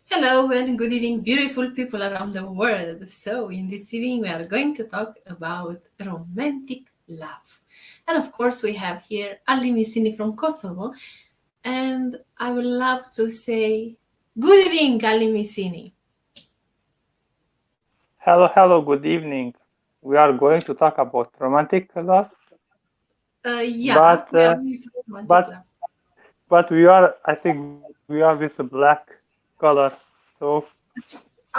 Hello and good evening, beautiful people around the world. So, in this evening, we are going to talk about romantic love. And of course, we have here Ali Missini from Kosovo. And I would love to say, good evening, Ali Missini. Hello, good evening. We are going to talk about romantic love, Yeah, but we are uh, going to romantic but love. but I think we are with a black color. So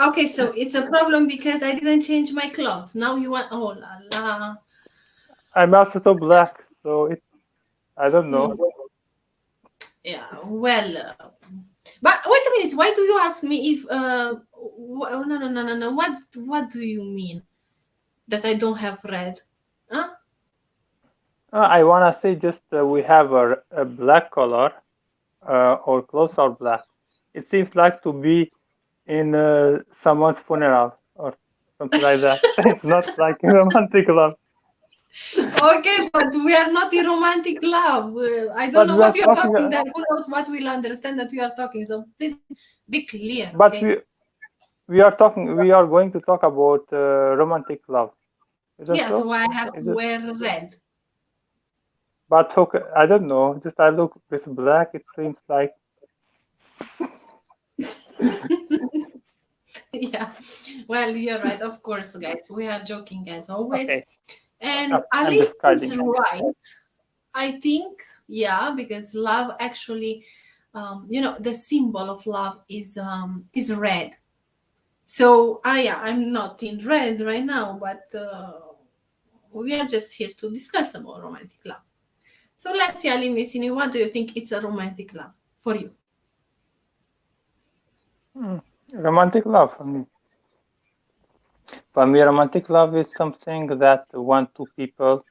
Okay, so it's a problem because I didn't change my clothes. Now you want, oh la la. I'm also so black. So I don't know. Hmm. Yeah, well, but wait a minute. Why do you ask me if? Oh, no, no, no, no, no. What do you mean that I don't have red? Huh? I wanna say just we have a black color. Our clothes are black. It seems like to be in someone's funeral or something like that. It's not like romantic love, Okay, but we are not in romantic love. I don't but know we what are you are talking. talking there. Who knows what will understand that we are talking? So please be clear, But okay? we are talking. We are going to talk about romantic love. Isn't Yeah. so? So I have to Is it? wear red. But okay, I don't know. Just I look with black. It seems like Yeah. Well, you're right. Of course, guys. We are joking as always. okay. And I'm Ali is discarding. right. I think, yeah, because love actually, the symbol of love is red. So, yeah, I'm not in red right now, but we are just here to discuss about romantic love. So let's see, Ali Messini, what do you think it's a romantic love for you? Hmm. Romantic love for me. For me, romantic love is something that when two people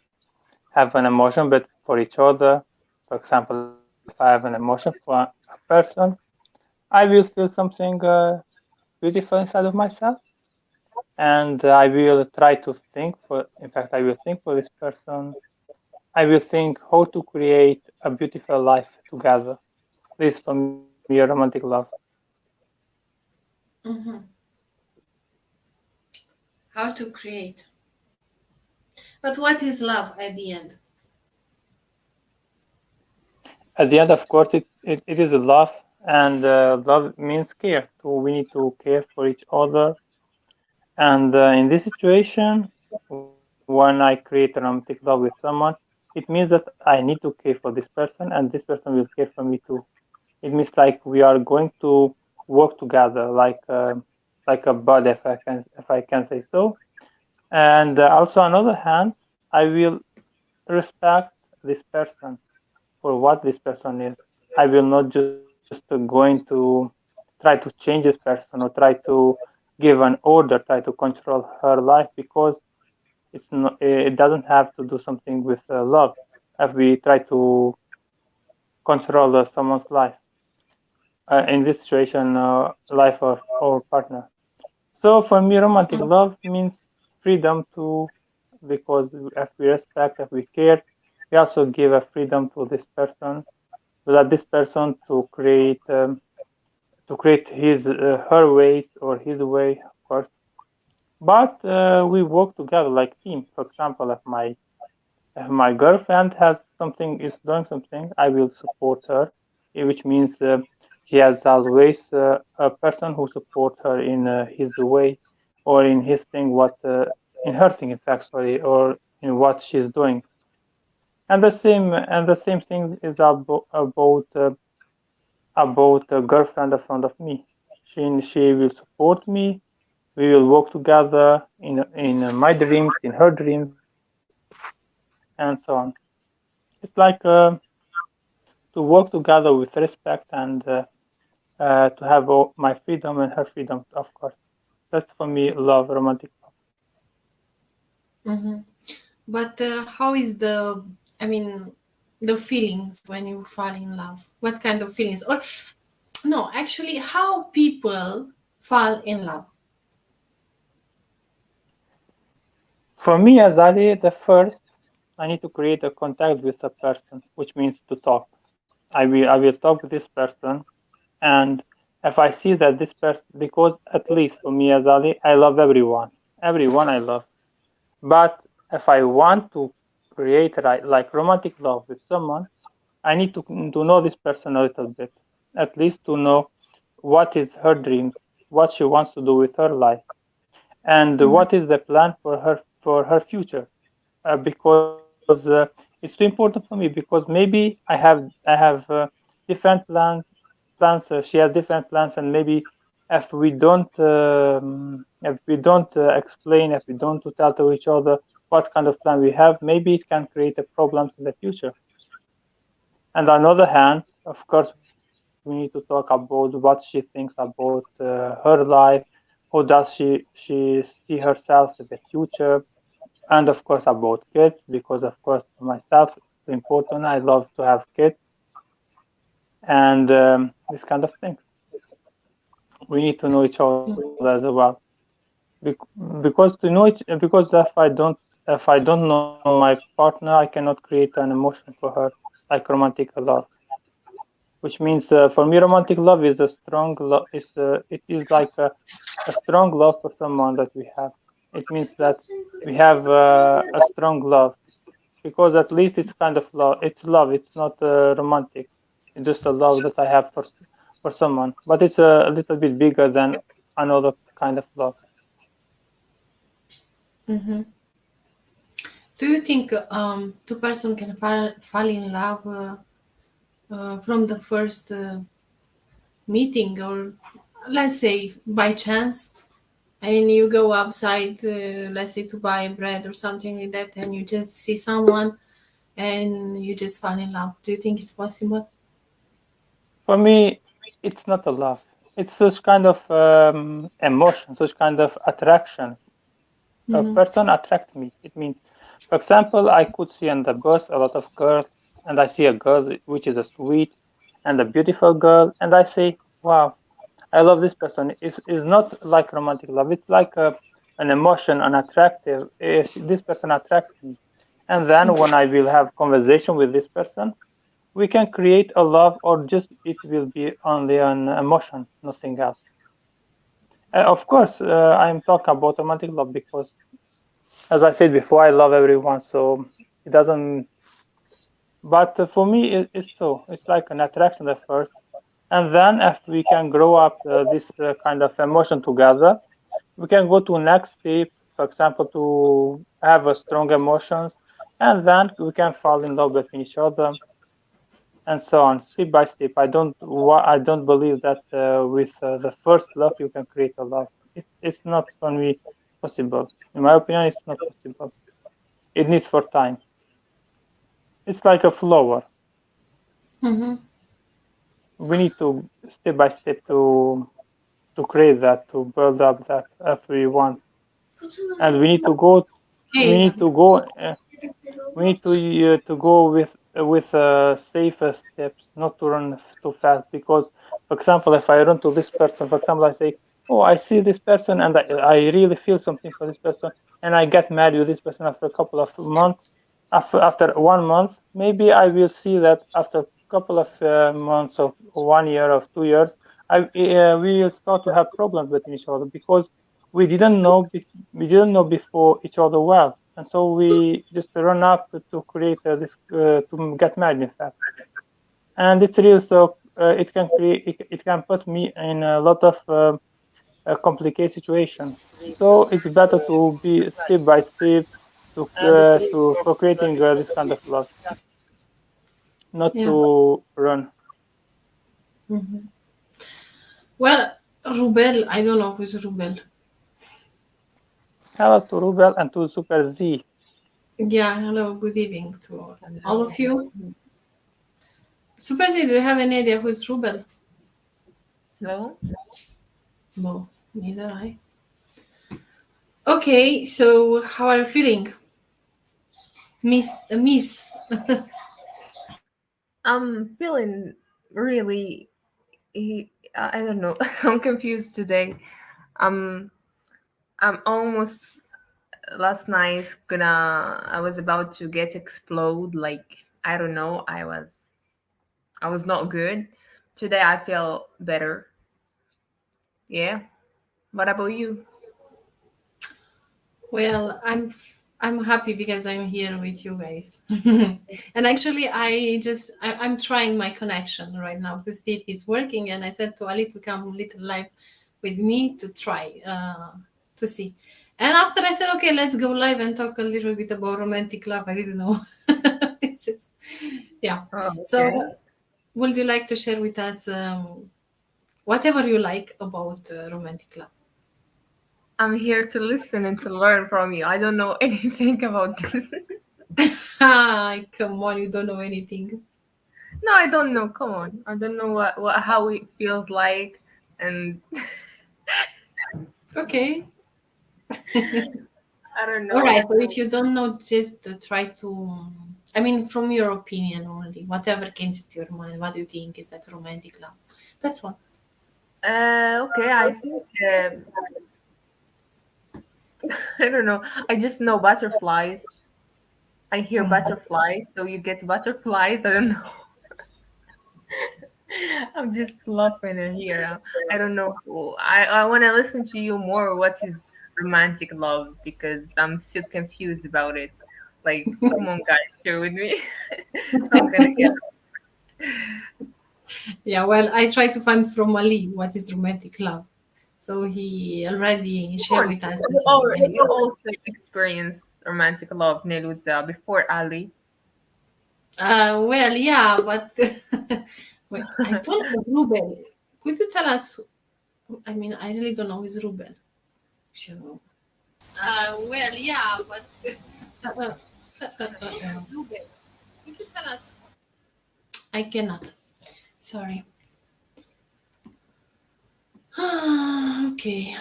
have an emotion, but for each other. For example, if I have an emotion for a person, I will feel something beautiful inside of myself, and I will try to think for. In fact, I will think for this person. I will think how to create a beautiful life together. This for me a romantic love. Hmm. How to create. But what is love at the end? At the end, of course, it is a love, and love means care. So we need to care for each other. And in this situation, when I create a romantic love with someone, it means that I need to care for this person, and this person will care for me too. It means like we are going to work together, like a bud, if I can say so. And also, on the other hand, I will respect this person for what this person is. I will not just going to try to change this person or try to give an order, try to control her life because it doesn't have to do something with love. If we try to control someone's life, in this situation, life of our partner. So for me, romantic love means freedom to, because if we respect, if we care, we also give a freedom to this person, so that this person to create his her ways or his way, of course. But we work together like team. For example, if my girlfriend has something is doing something, I will support her, which means he has always a person who support her in his way or in his thing, what in her thing, in fact, sorry, or in what she's doing. And the same thing is about a girlfriend in front of me. She will support me. We will work together in my dreams, in her dreams, and so on. It's like to work together with respect and to have all my freedom and her freedom, of course. That's for me love, romantic love. Hmm. But how is the feelings when you fall in love? What kind of feelings? Or, no, actually, how people fall in love? For me, as Ali, the first, I need to create a contact with a person, which means to talk. I will talk with this person, and if if I see that this person, because at least for me as Ali, I love everyone, everyone I love. But if I want to create like romantic love with someone, I need to know this person a little bit, at least to know what is her dreams, what she wants to do with her life, and Mhm. what is the plan for her future. Because it's too important for me, because maybe I have different plans. She has different plans, and maybe if we don't explain, if we don't tell to each other what kind of plan we have, maybe it can create a problems in the future. And on the other hand, of course, we need to talk about what she thinks about her life, how does she see herself in the future, and of course about kids, because of course for myself it's important. I love to have kids, and this kind of things. We need to know each other as well. Because to know each, because if I don't know my partner, I cannot create an emotion for her like romantic love, which means for me romantic love is a strong love, is it is like a strong love for someone that we have. It means that we have a strong love, because at least it's kind of love. It's love. It's not romantic. It's just a love that I have for someone, but it's a little bit bigger than another kind of love. Mhm. Do you think two person can fall in love from the first meeting, or let's say by chance, and you go outside, let's say to buy bread or something like that, and you just see someone and you just fall in love? Do you think it's possible? For me, it's not a love. It's such kind of emotion, such kind of attraction. A Mm-hmm. person attracts me. It means, for example, I could see on the bus a lot of girls, and I see a girl which is a sweet and a beautiful girl, and I say, "Wow, I love this person." It's not like romantic love. It's like an emotion, an attractive. This person attracts me, and then when I will have conversation with this person, we can create a love, or just it will be only an emotion, nothing else. Of course, I'm talking about romantic love because, as I said before, I love everyone, so it doesn't. But for me, it's so. It's like an attraction at first, and then if we can grow up this kind of emotion together, we can go to next step. For example, to have a strong emotions, and then we can fall in love with each other, and so on, step by step. I don't believe that with the first love you can create a love. It's not for me possible. In my opinion, it's not possible. It needs for time. It's like a flower. Mm-hmm. We need to step by step to create that, to build up that if we want, and we need to go. We Hey, need to go. We need to go with safer steps, not to run too fast. Because, for example, if I run to this person, for example, I say, "Oh, I see this person, and I really feel something for this person," and I get mad with this person after a couple of months. After 1 month, maybe I will see that after a couple of months of 1 year of 2 years, we will start to have problems with each other because we didn't know we didn't know before each other well, and so we just run up to create this to get mad in fact. And it's real, so it can put me in a lot of complicated situation. So it's better to be step by step to for creating this kind of love, not yeah. to run. Mm-hmm. Well, Rubel, I don't know who's Rubel. Hello to Rubel and to Super Z. Yeah, hello, good evening to all of Hello. you. Super Z, do you have any idea who's Rubel? No? No, neither I. Okay, so how are you feeling? Miss. I'm feeling really, I don't know. I'm confused today. I'm I'm almost last night I was about to get explode. Like, I don't know. I was not good. Today I feel better. Yeah. What about you? Well, I'm happy because I'm here with you guys. And actually, I'm trying my connection right now to see if it's working. And I said to Ali to come little live with me to try to see. And after I said, okay, let's go live and talk a little bit about romantic love. I didn't know. It's just, yeah. Oh, So, okay. would you like to share with us whatever you like about romantic love? I'm here to listen and to learn from you. I don't know anything about this. Ah, come on, you don't know anything. No, I don't know. Come on. I don't know what how it feels like, and Okay. I don't All right. know. So if you don't know, just try to, I mean, from your opinion only, whatever comes to your mind, what do you think is that romantic love? That's all. Okay, I think I don't know. I just know butterflies. I hear Mhm. butterflies, so you get butterflies. I don't know. I'm just laughing in here. I don't know. I want to listen to you more. What is romantic love? Because I'm still confused about it. Like, come on, guys, share with me. So I'm gonna get. Yeah, well, I try to find from Ali what is romantic love. So he already Come shared on, with us. you also experienced romantic love, Neluza, before Ali. Well, yeah, but wait, I don't know Ruben. Could you tell us? I mean, I really don't know who is Ruben. Sure. Well, yeah, but I don't know Ruben. Could you tell us? I cannot. Sorry. Okay.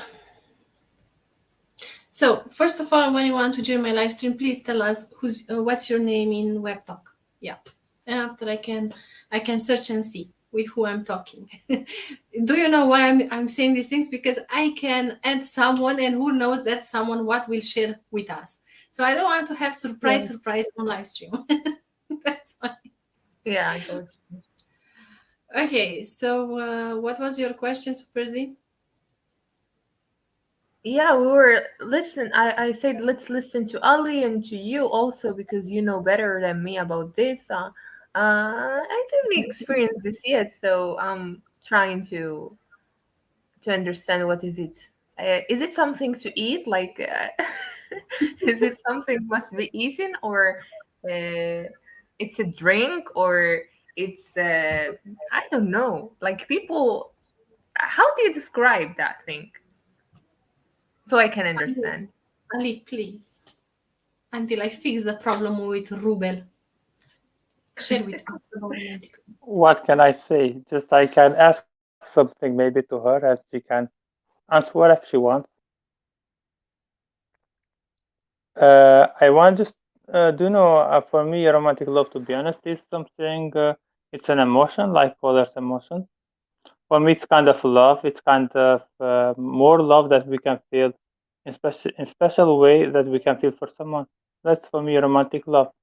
So first of all, when you want to join my live stream, please tell us what's your name in web talk. Yeah, and after I can search and see with who I'm talking. Do you know why I'm saying these things? Because I can add someone, and who knows that someone what will share with us. So I don't want to have Yeah, surprise on live stream. That's why. yeah, I got you. Okay, so what was your question, Super Z? Yeah, we were listen. I said let's listen to Ali and to you also because you know better than me about this. I didn't experience this yet, so I'm trying to understand what is it. Is it something to eat? Like, is it something must be eaten, or it's a drink, or it's I don't know. Like people, how do you describe that thing so I can understand? Ali, please, until I fix the problem with Rubel. Share with us about romantic. What can I say? Just I can ask something maybe to her and she can answer whatever she wants. I want just do you know for me romantic love to be honest is something it's an emotion like others emotions. For me it's kind of love. It's kind of more love that we can feel in special way that we can feel for someone. That's for me romantic love.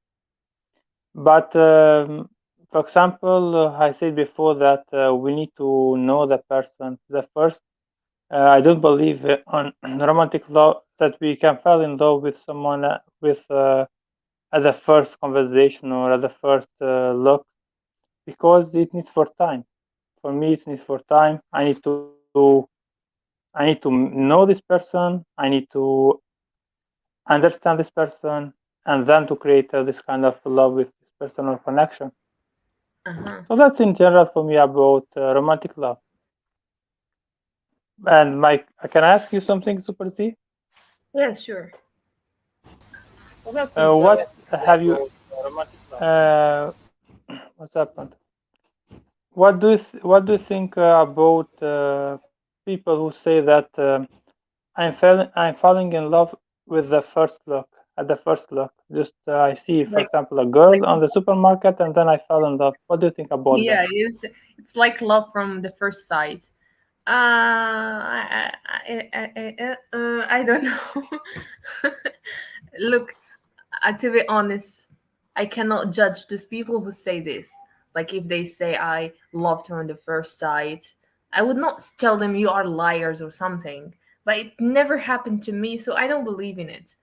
But for example, I said before that we need to know the person. The first, I don't believe on romantic love that we can fall in love with someone with at the first conversation or at the first look because it needs for time. For me, it needs for time. I need to know this person. I need to understand this person, and then to create this kind of love with this person or connection. Uh-huh. So that's in general for me about romantic love. And Mike, can I ask you something, Super Z? Yeah, sure. Well, that's in general What have you? about romantic love. Uh, what's happened? What do you think about people who say that I'm falling in love with the first look at the first look? Just I see, for Like, example, a like girl on the supermarket, and then I fell in love. What do you think about that? yeah, it's like love from the first sight. I don't know. Look, to be honest, I cannot judge those people who say this. Like if they say I loved her on the first sight, I would not tell them you are liars or something, but it never happened to me, so I don't believe in it.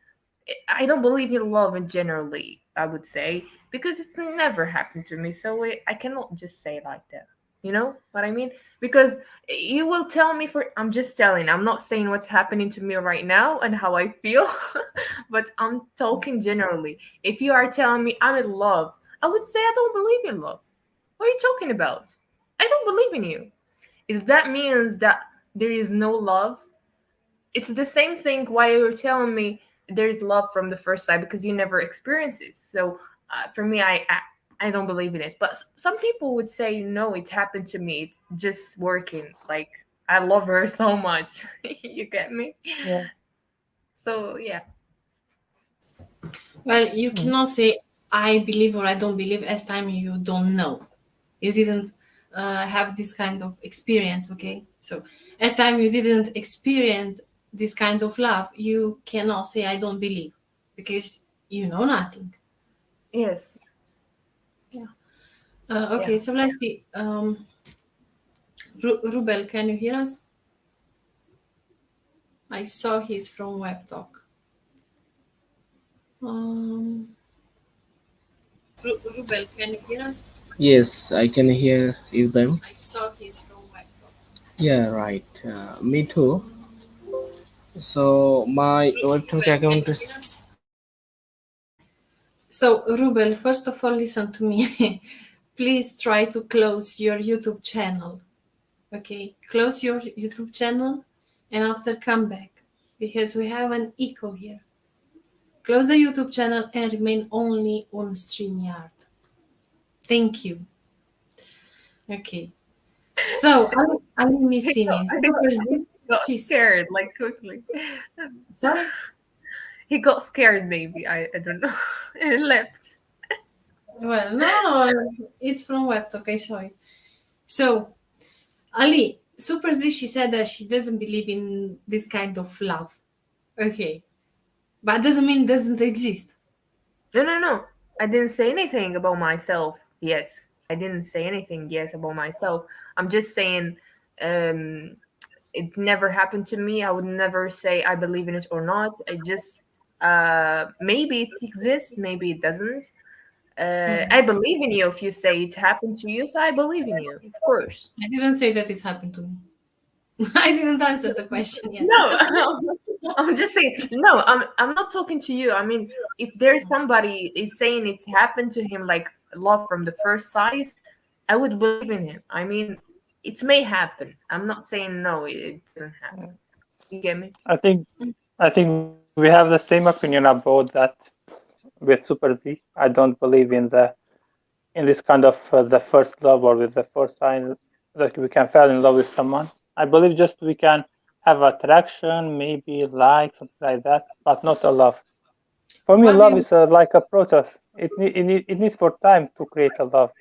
I don't believe in love in generally, I would say, because it never happened to me, so I cannot just say like that. You know what I mean? Because you will tell me for I'm just telling, I'm not saying what's happening to me right now and how I feel, but I'm talking generally. If you are telling me I'm in love, I would say I don't believe in love. What are you talking about? I don't believe in you. If that means that there is no love, it's the same thing why you're telling me there's love from the first sight because you never experienced it. So for me, I don't believe in it. But some people would say no, it happened to me. It's just working. Like I love her so much. You get me? Yeah. So yeah. Well, you Mm. cannot say I believe or I don't believe as time you don't know. You didn't have this kind of experience, okay? So, as time you didn't experience this kind of love, you cannot say I don't believe because you know nothing. Yes. Yeah. Yeah. Okay, so let's see. Rubel, can you hear us? I saw he's from Web Talk. Um, Rubel, can you hear us? Yes, I can hear you them. I saw he's from Web Talk. Yeah, right. Me too. So my webtoon Rubel, can account you hear is us? So, Rubel, first of all, listen to me. Please try to close your YouTube channel. Okay, close your YouTube channel and after come back because we have an echo here. Close the YouTube channel and remain only on StreamYard. Thank you. Okay, so I'm He missing got, it. I think Super he Z, got she's scared like quickly. sorry. He got scared maybe. I don't know. And left. Well, no, it's from Webtalk. I saw it. So, Ali, Super Z, she said that she doesn't believe in this kind of love. Okay, but doesn't mean it doesn't exist. No, no, no. I didn't say anything about myself. Yes, I didn't say anything. Yes, about myself. I'm just saying, um, it never happened to me. I would never say I believe in it or not. I just, maybe it exists, maybe it doesn't. I believe in you if you say it happened to you, so I believe in you, of course. I didn't say that it's happened to me. I didn't answer the question yet. No, I'm just saying. No, I'm not talking to you. I mean, if there's somebody is saying it's happened to him, like love from the first sight, I would believe in him. I mean, it may happen. I'm not saying no, it doesn't happen. You get me? I think I think we have the same opinion about that with Super Z. I don't believe in this kind of the first love or with the first sign that we can fall in love with someone. I believe just we can have attraction, maybe like something like that, but not a love. For me, What do love you? is like a process. It needs for time to create a love.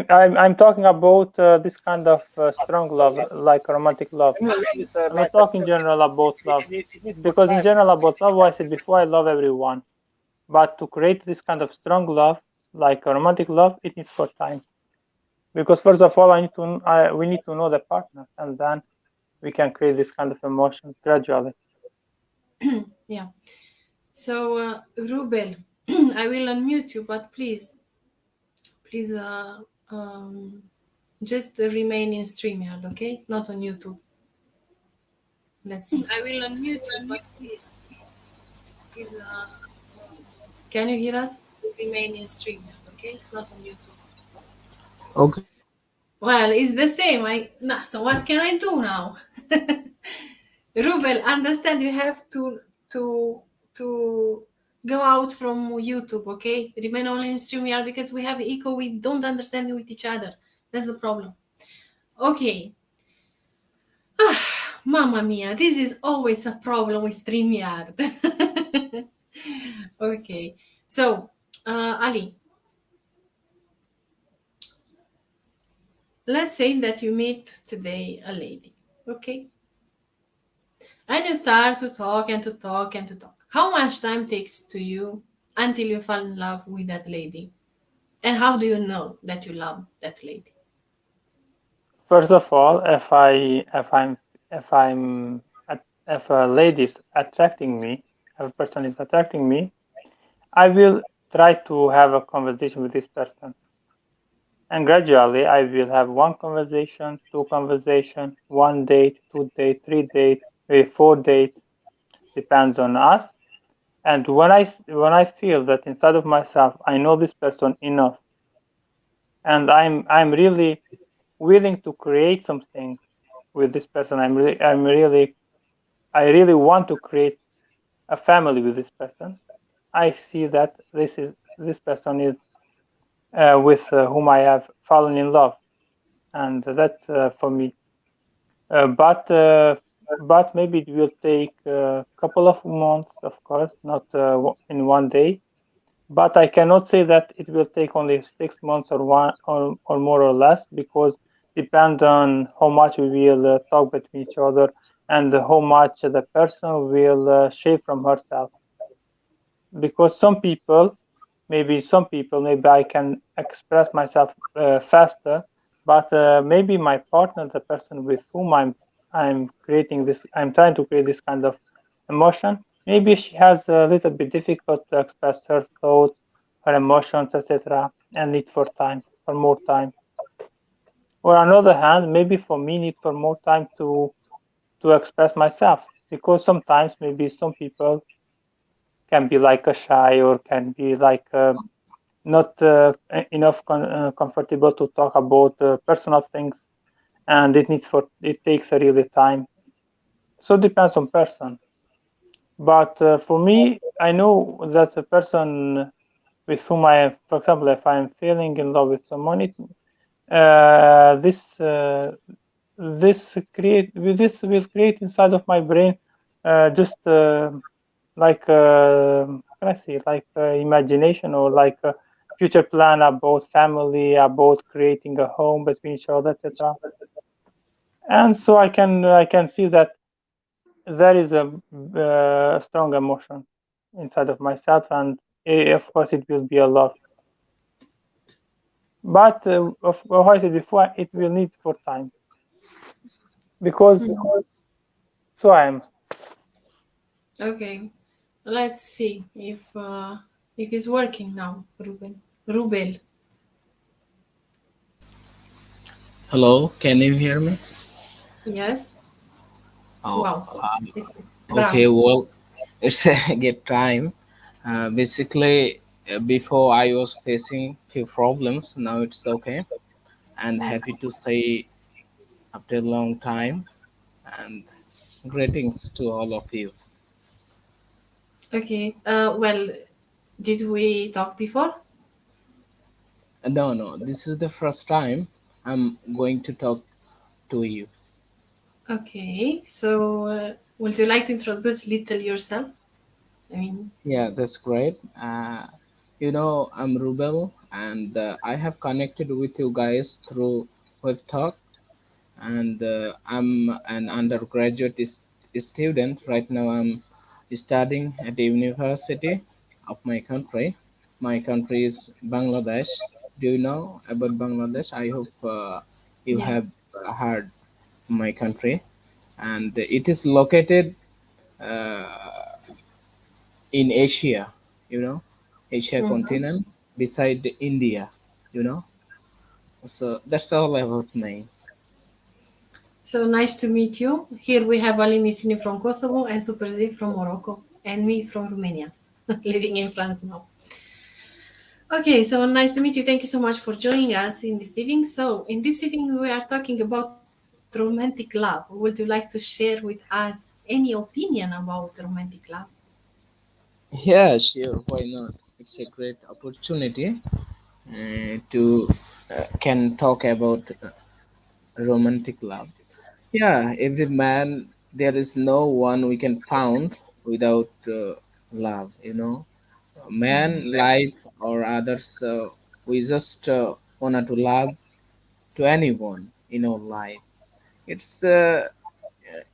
I'm talking about this kind of strong love, like romantic love. I'm not talking general about love, because in general about love, I said before, I love everyone. But to create this kind of strong love, like a romantic love, it needs for time. Because first of all, we need to know the partner, and then we can create this kind of emotions gradually. Yeah. So, Rubel, I will unmute you, but please, just remain in StreamYard, okay? Not on YouTube. Let's see. I will unmute you, but please, can you hear us? Remain in StreamYard, okay? Not on YouTube. okay. Well, it's the same. No, so what can I do now? Rubel, understand you have to to go out from YouTube, okay? Remain only in StreamYard because we have echo. We don't understand with each other. That's the problem. Okay. Mamma mia, this is always a problem with StreamYard. Okay. So, Ali, let's say that you meet today a lady, okay? And you start to talk and to talk and to talk. How much time takes to you until you fall in love with that lady? And how do you know that you love that lady? First of all, if a lady is attracting me, if a person is attracting me, I will try to have a conversation with this person. And gradually I will have one conversation, two conversation, one date, two date, three date, maybe four dates, depends on us. And when I feel that inside of myself I know this person enough, and I'm really willing to create something with this person. I really want to create a family with this person. I see that this person is with whom I have fallen in love, and that's for me. Uh, but uh, but maybe it will take a couple of months, of course, not in one day. But I cannot say that it will take only 6 months or one or more or less, because depend on how much we will talk between each other, and how much the person will shape from herself. Because maybe I can express myself faster, but maybe my partner, the person with whom I'm trying to create this kind of emotion, maybe she has a little bit difficult to express her thoughts, her emotions, etc., and need for time, for more time. Or on the other hand, maybe for me need for more time to express myself, because sometimes maybe some people can be like a shy, or can be like not enough comfortable to talk about personal things, and it takes a really time. So it depends on person. But for me, I know that the person with whom for example, if I'm feeling in love with someone, uh, this uh, this will create inside of my brain just like can I say, like imagination, or like a future plan about family, about creating a home between each other, etc. And so I can see that there is a strong emotion inside of myself, and of course it will be a love. But of I said before, it will need for time, because so I am. Okay, let's see if it's working now, Ruben. Rubel. Hello, can you hear me? Yes. Oh, Wow. It's okay. bravo. Well, it's a good time. Basically, before I was facing few problems. Now it's okay, and Yeah. happy to say after a long time. And greetings to all of you. Okay. Well, did we talk before? No, no, this is the first time I'm going to talk to you. Okay. So, would you like to introduce little yourself? I mean, Yeah, that's great. I'm Rubel, and I have connected with you guys through Web Talk, and I'm an undergraduate student. Right now, I'm studying at the university of my country. My country is Bangladesh. Do you know about Bangladesh? I hope you yeah. have heard my country, and it is located uh, in Asia. You know, Asia Mhm. continent beside India. You know, so that's all about me. So nice to meet you. Here we have Ali Missini from Kosovo and Super Z from Morocco, and me from Romania, living in France now. Okay, so nice to meet you. Thank you so much for joining us in this evening. So, in this evening, we are talking about romantic love. Would you like to share with us any opinion about romantic love? Yeah, sure. Why not? It's a great opportunity to can talk about romantic love. Yeah, every man, there is no one we can found without love. Yeah. Man, life, or others, we just wanna to love to anyone in our life. It's uh,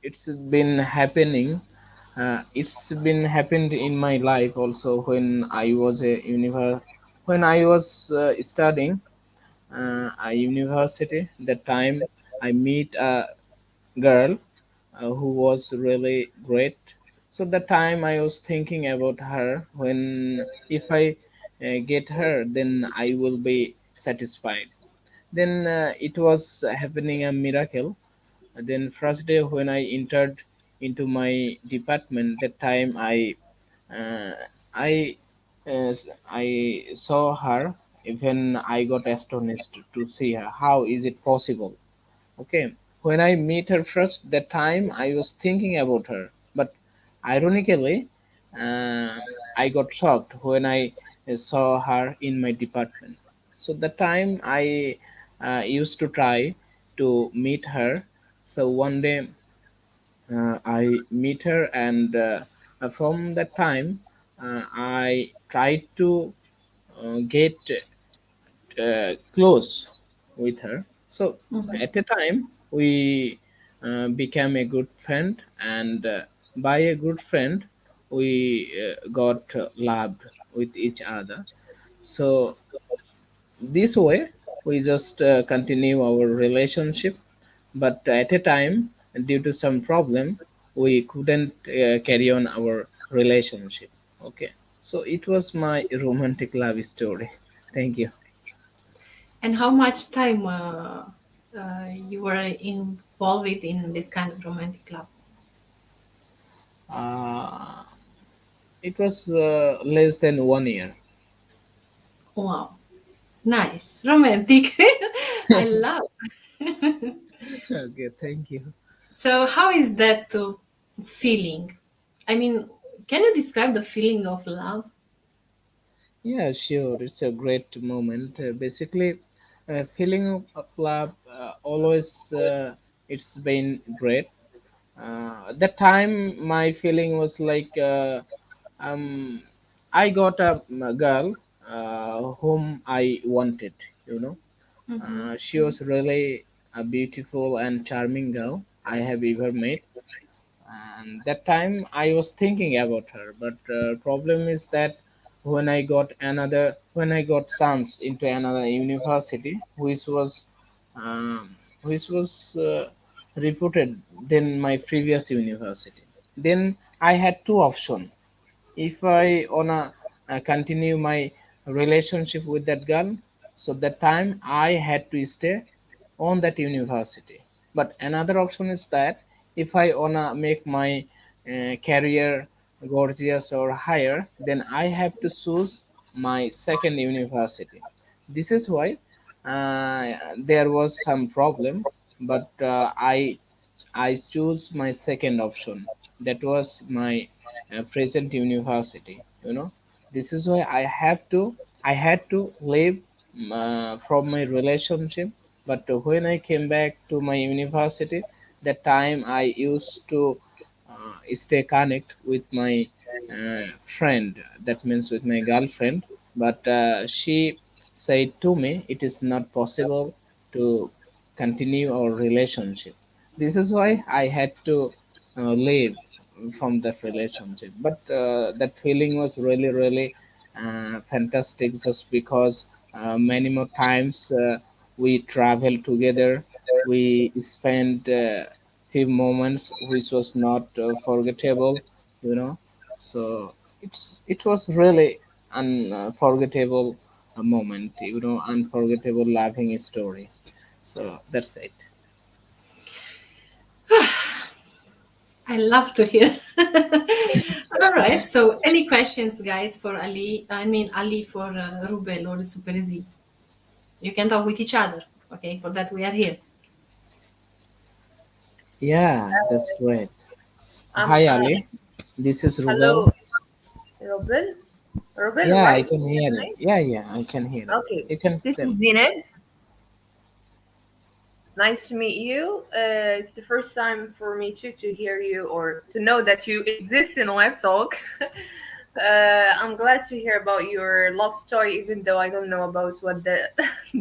it's been happening. It's been happened in my life also when I was when I was studying a university that time. I meet a girl who was really great. So the time I was thinking about her, when if I get her, then I will be satisfied. Then it was happening a miracle. Then first day when I entered into my department, that time uh, I I saw her. Even I got astonished to see her. How is it possible? Okay, when I meet her first, that time I was thinking about her, but ironically, uh, I got shocked when I saw her in my department. So that time I used to try to meet her. So one day I meet her, and from that time I tried to get close with her. So Mhm. at a time we became a good friend, and by a good friend we got loved with each other. So this way we just continue our relationship, but at a time, due to some problem, we couldn't carry on our relationship. Okay, so it was my romantic love story. Thank you. And how much time you were involved in this kind of romantic club? uh, it was less than 1 year. Wow, nice, romantic. I love. Okay, thank you. So, how is that to feeling? I mean, can you describe the feeling of love? Yeah, sure. It's a great moment. Basically, feeling of love always it's been great. That time, my feeling was like um, I got a girl whom I wanted. You know, Mm-hmm. she was really a beautiful and charming girl I have ever met, and that time I was thinking about her, but problem is that when I got chance into another university which was reputed than my previous university, then I had two options. If I wanna continue my relationship with that girl, so that time I had to stay on that university. But another option is that if I wanna make my career gorgeous or higher, then I have to choose my second university. This is why there was some problem, but I choose my second option. That was my present university. You know, this is why I had to leave from my relationship. But when I came back to my university, that time I used to stay connect with my friend. That means with my girlfriend. But she said to me, it is not possible to continue our relationship. This is why I had to leave from that relationship. But that feeling was really, really fantastic, just because many more times we travel together. We spent few moments which was not forgettable, you know. So it was really unforgettable moment, you know, unforgettable laughing story. So that's it. I love to hear. All right. So, any questions, guys, for Ali? I mean, Ali for Rubel or Super Z. You can talk with each other. Okay, for that we are here. Yeah, that's great. Um, Hi uh, Ali, this is Rubel. Hello, Robin. Robin, Yeah, I right? can hear you. Right? Yeah, yeah, I can hear you. Okay. You can This tell. is Zineb. Nice to meet you. It's the first time for me too to hear you or to know that you exist in Web Talk. I'm glad to hear about your love story, even though I don't know about what the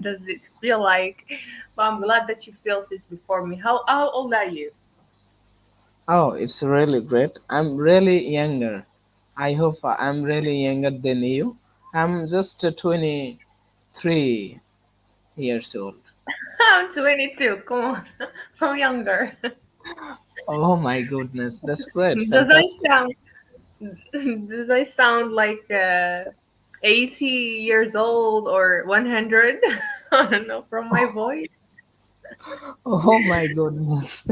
does it feel like. But I'm glad that you felt this before me. How old are you? Oh, it's really great. I'm really younger. I hope I'm really younger than you. I'm just 23 years old. I'm 22. Come on. I'm younger. Oh my goodness, that's great, Does I fantastic. sound does I sound like 80 years old or 100? I don't know from my voice. Oh my goodness.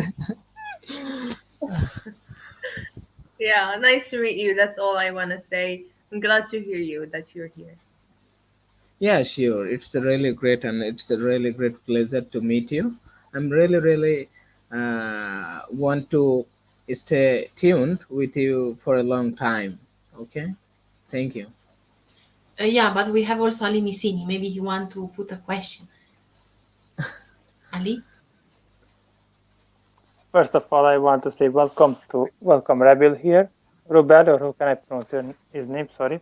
Yeah, nice to meet you. That's all I want to say. I'm glad to hear you that you're here. Yeah, sure. It's a really great and it's a really great pleasure to meet you. I'm really, really want to stay tuned with you for a long time. Okay. Thank you. Yeah, but we have also Ali Missini. Maybe he want to put a question. Ali? First of all, I want to say welcome Rabil here, Rubel, or how can I pronounce his name? Sorry.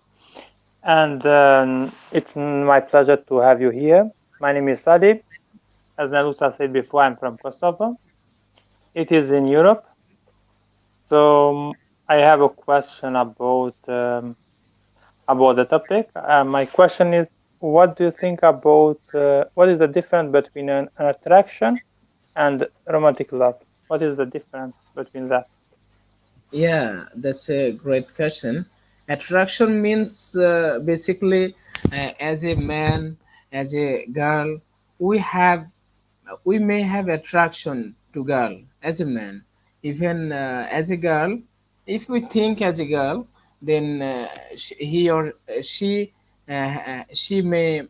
And it's my pleasure to have you here. My name is Sadi. As Nalusa said before, I'm from Kosovo. It is in Europe. So I have a question about the topic. My question is, what do you think about what is the difference between an attraction and romantic love? What is the difference between that? Yeah, that's a great question. Attraction means basically, as a man, as a girl, we have we may have attraction to girl as a man, even as a girl. If we think as a girl, then he or she may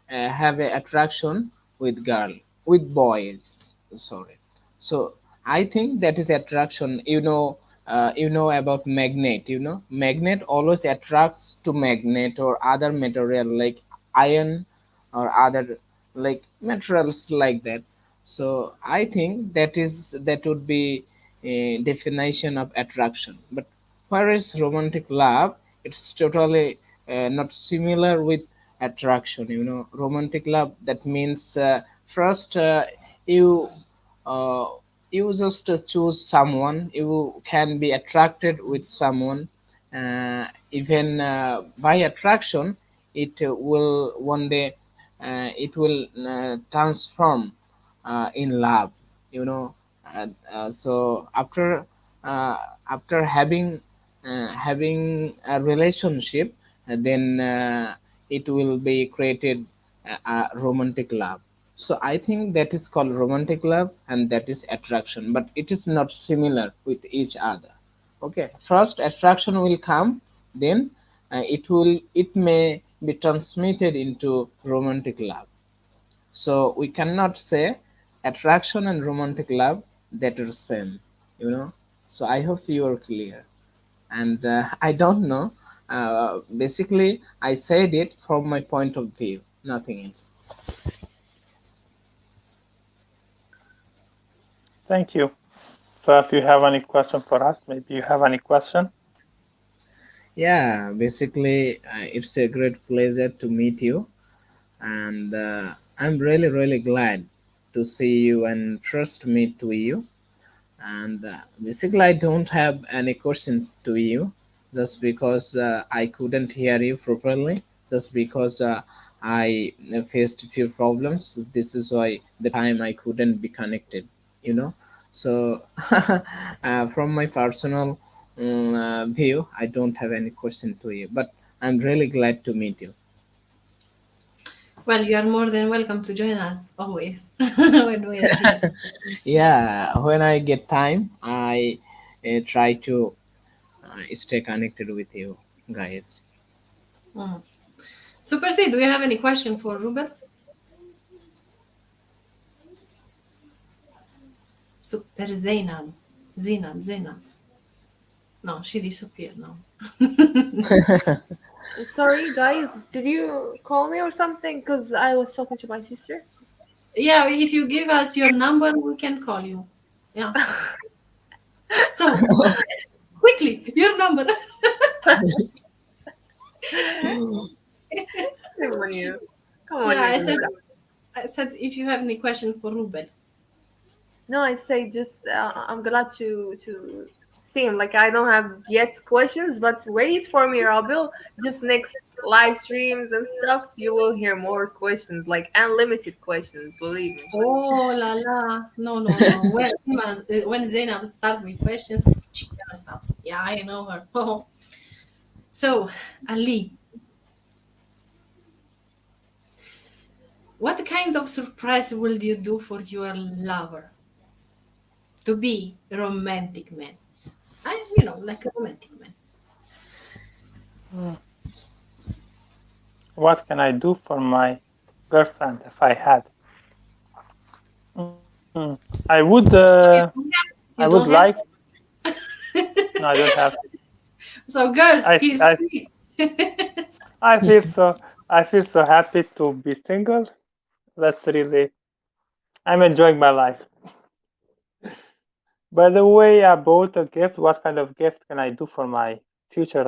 have a attraction with girl, with boys, sorry. So I think that is attraction. You know about magnet. You know, magnet always attracts to magnet or other material like iron or other like materials like that. So I think that would be a definition of attraction. But whereas romantic love, it's totally not similar with attraction. You know, romantic love, that means first you uh, you just choose someone, you can be attracted with someone, even by attraction it will one day it will transform in love, you know. So uh, after having a relationship, then it will be created a romantic love. So I think that is called romantic love and that is attraction, but it is not similar with each other. Okay, first attraction will come, then it may be transmitted into romantic love. So we cannot say attraction and romantic love that are same, you know. So I hope you are clear. And I don't know. Basically, I said it from my point of view, nothing else. Thank you. So if you have any question for us, maybe you have any question. Yeah, basically, it's a great pleasure to meet you, and I'm really, really glad to see you and first meet to you. And basically, I don't have any question to you, just because I couldn't hear you properly, just because I faced a few problems. This is why the time I couldn't be connected, you know. So from my personal view, I don't have any question to you, but I'm really glad to meet you. Well, you are more than welcome to join us always when we are here. Yeah, when I get time, I try to stay connected with you guys. Mm. So, Percy, do you have any question for Ruben? Super Zainab. Zainab. No, she disappeared now. Sorry, guys. Did you call me or something? Because I was talking to my sister. Yeah, if you give us your number, we can call you. Yeah. So, quickly, your number. Shame on you. Come on, Yeah, Nabila. I said if you have any question for Ruben. No, I say just I'm glad to Same, like I don't have yet questions, but wait for me, Rabil. Just next live streams and stuff, you will hear more questions, like unlimited questions, believe me. Oh la la. No, no, no. When Zainab starts with questions, she never stops. Yeah, I know her. Oh. So, Ali, what kind of surprise will you do for your lover to be a romantic man? Like a romantic man. Mm. What can I do for my girlfriend if I had? Mm. You don't have. I You would don't have. like. No, I don't have. So, girls, I, he's I, free. I feel so. I feel so happy to be single. That's really. I'm enjoying my life. By the way, about a gift, what kind of gift can I do for my future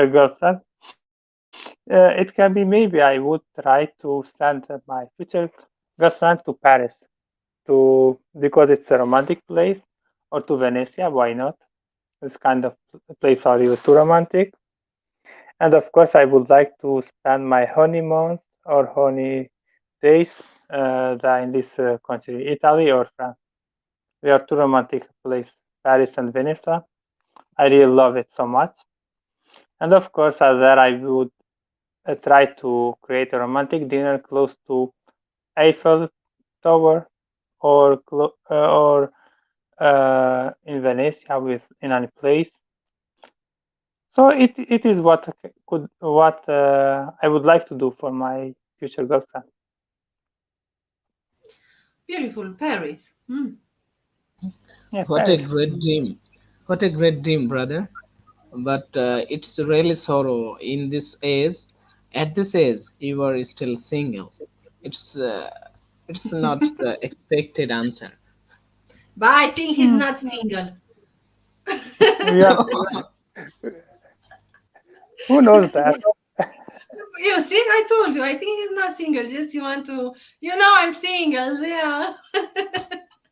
girlfriend? It can be maybe I would try to send my future girlfriend to Paris to because it's a romantic place, or to Venice. Why not? This kind of place are you too romantic? And of course, I would like to spend my honeymoon or honey days in this country, Italy or France. They are two romantic places, Paris and Venice. I really love it so much. And of course, there I would try to create a romantic dinner close to Eiffel Tower or in Venice with in any place. So it is what I would like to do for my future girlfriend. Beautiful Paris. Hmm. Yeah, What a Paris. great dream. What a great dream, brother. But it's really sorrow in this age. At this age, you are still single. It's uh, it's not the expected answer. But I think he's Hmm. not single. We are. Who knows that? You see, I told you. I think he's not single. Just you want to, I'm single. Yeah.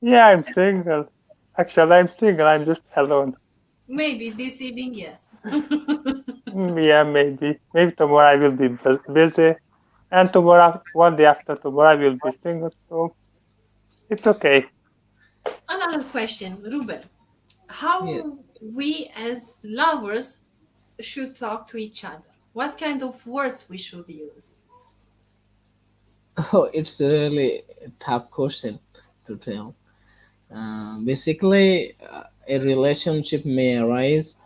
Yeah, I'm single. Actually, I'm single. I'm just alone. Maybe this evening, yes. Yeah, maybe. Maybe tomorrow I will be busy, and tomorrow, one day after tomorrow, I will be single. So it's okay. Another question, Ruben. How Yes. we as lovers should talk to each other? What kind of words we should use? Oh, it's a really tough question to tell. Basically, a relationship may arise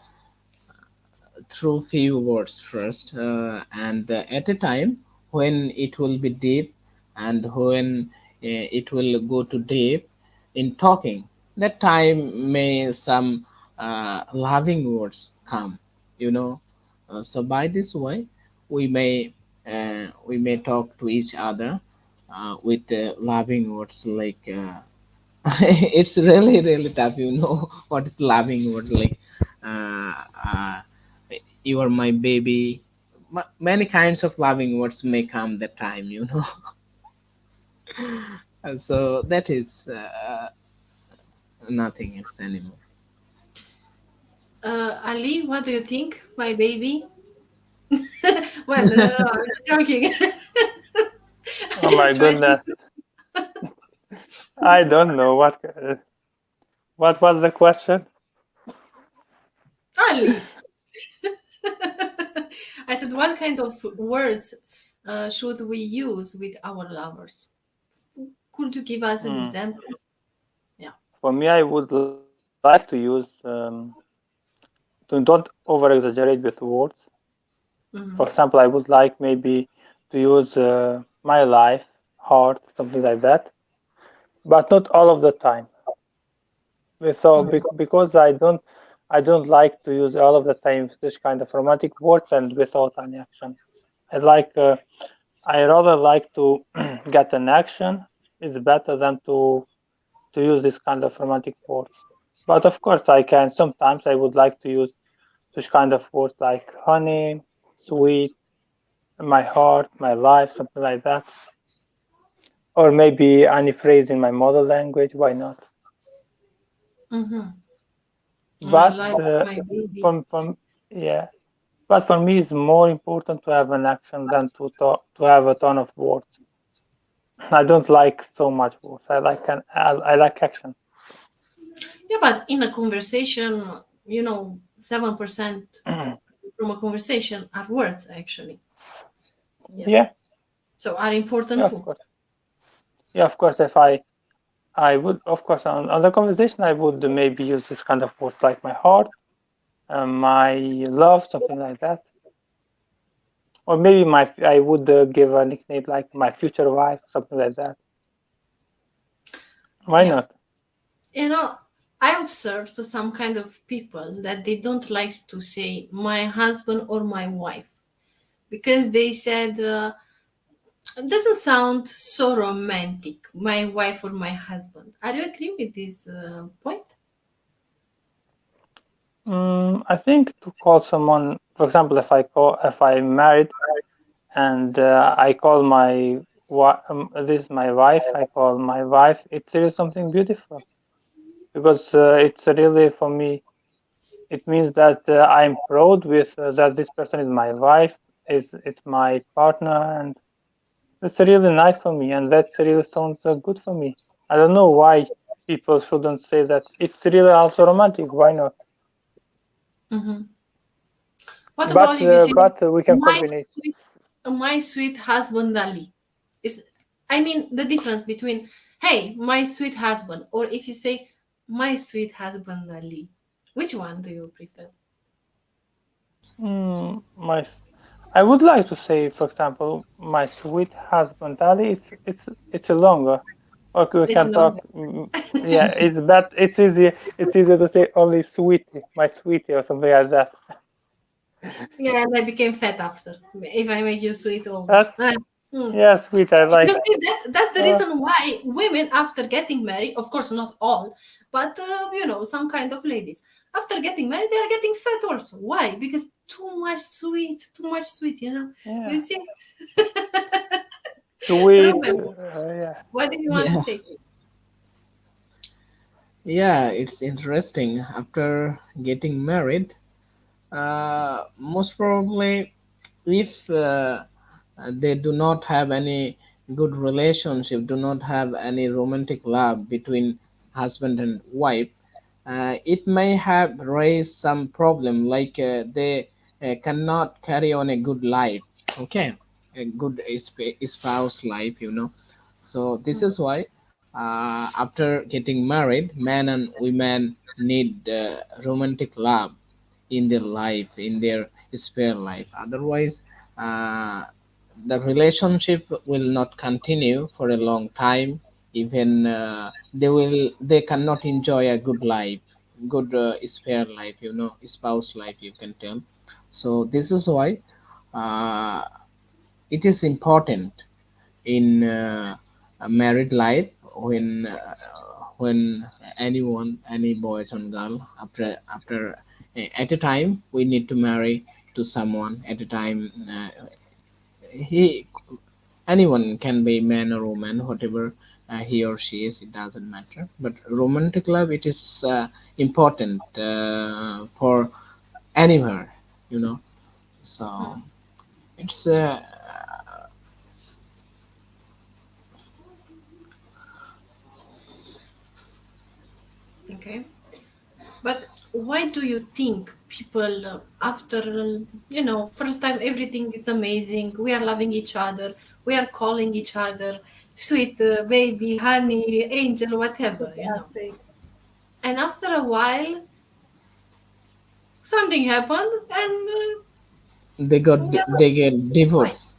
through few words first, and at a time when it will be deep, and when it will go to deep in talking, that time may some loving words come, you know. So by this way, we may talk to each other with loving words like. It's really really tough, you know. What is loving word like? uh, uh, you are my baby. Many kinds of loving words may come that time, you know. So that is nothing else anymore. Ali, what do you think, my baby? Well, I'm just joking. Oh I my just trying goodness, I don't know what was the question. Ali. I said, what kind of words should we use with our lovers? Could you give us an Hmm. example? Yeah. For me, I would like to use to don't over exaggerate with words. For Mhm. example, I would like maybe to use my life, heart, something like that, but not all of the time. So because I don't like to use all of the time this kind of romantic words and without any action. I like I rather like to get an action. It's better than to use this kind of romantic words. But of course, I can sometimes I would like to use such kind of words like honey, sweet, my heart, my life, something like that. Or maybe any phrase in my mother language. Why not? Mhm. I But like my baby. from yeah, but for me, it's more important to have an action than to have a ton of words. I don't like so much words. I like action. Yeah, but in a conversation, 7% from a conversation are words actually. Yeah. Yeah, So are important yeah, of too. course. Yeah, of course. If I would, of course, on the conversation, I would maybe use this kind of words like my heart, my love, something like that. Or maybe I would give a nickname like my future wife, something like that. Why Yeah. not? You know, I observe to some kind of people that they don't like to say my husband or my wife because they said it doesn't sound so romantic, my wife or my husband. Are you agree with this point? I think to call someone, for example, if I'm married and I call this is my wife, I call my wife. It's really something beautiful because it's really for me. It means that I'm proud with that this person is my wife, is it's my partner, and it's really nice for me, and that really sounds good for me. I don't know why people shouldn't say that. It's really also romantic. Why not? Hmm. What about if you say But we can my combine it. sweet, my sweet husband Ali? Is I mean the difference between hey, my sweet husband, or if you say my sweet husband Ali, which one do you prefer? Mm, my, s- I would like to say, for example, my sweet husband Ali. It's a longer. Okay, we It's can talk. longer. Yeah, it's but it's easy. It's easier to say only sweetie, my sweetie, or something like that. Yeah, and I became fat after. If I make you sweet, oh, That hmm. yeah, sweet. I You like. see, that's the Uh, reason why women, after getting married, of course not all, but some kind of ladies, after getting married, they are getting fat also. Why? Because too much sweet. You yeah, see, sweet. Ruben, Yeah. what did you want to Yeah, say? yeah, it's interesting. After getting married, most probably, if they do not have any good relationship, do not have any romantic love between husband and wife, it may have raised some problem like they cannot carry on a good life, okay, a good spouse life, so this is why after getting married, men and women need romantic love in their life, in their spare life. Otherwise, uh, the relationship will not continue for a long time. Even they cannot enjoy a good life, good spare life, spouse life, you can tell. So this is why uh, it is important in a married life when anyone, any boys and girl, after at a time we need to marry to someone at a time. He Anyone can be man or woman, whatever he or she is, it doesn't matter. But romantic love, it is important for anywhere, so Hmm, it's okay, but why do you think people after first time everything is amazing, we are loving each other, we are calling each other sweet baby, honey, angel, whatever, and after a while something happened and we are they not sure get why. divorced.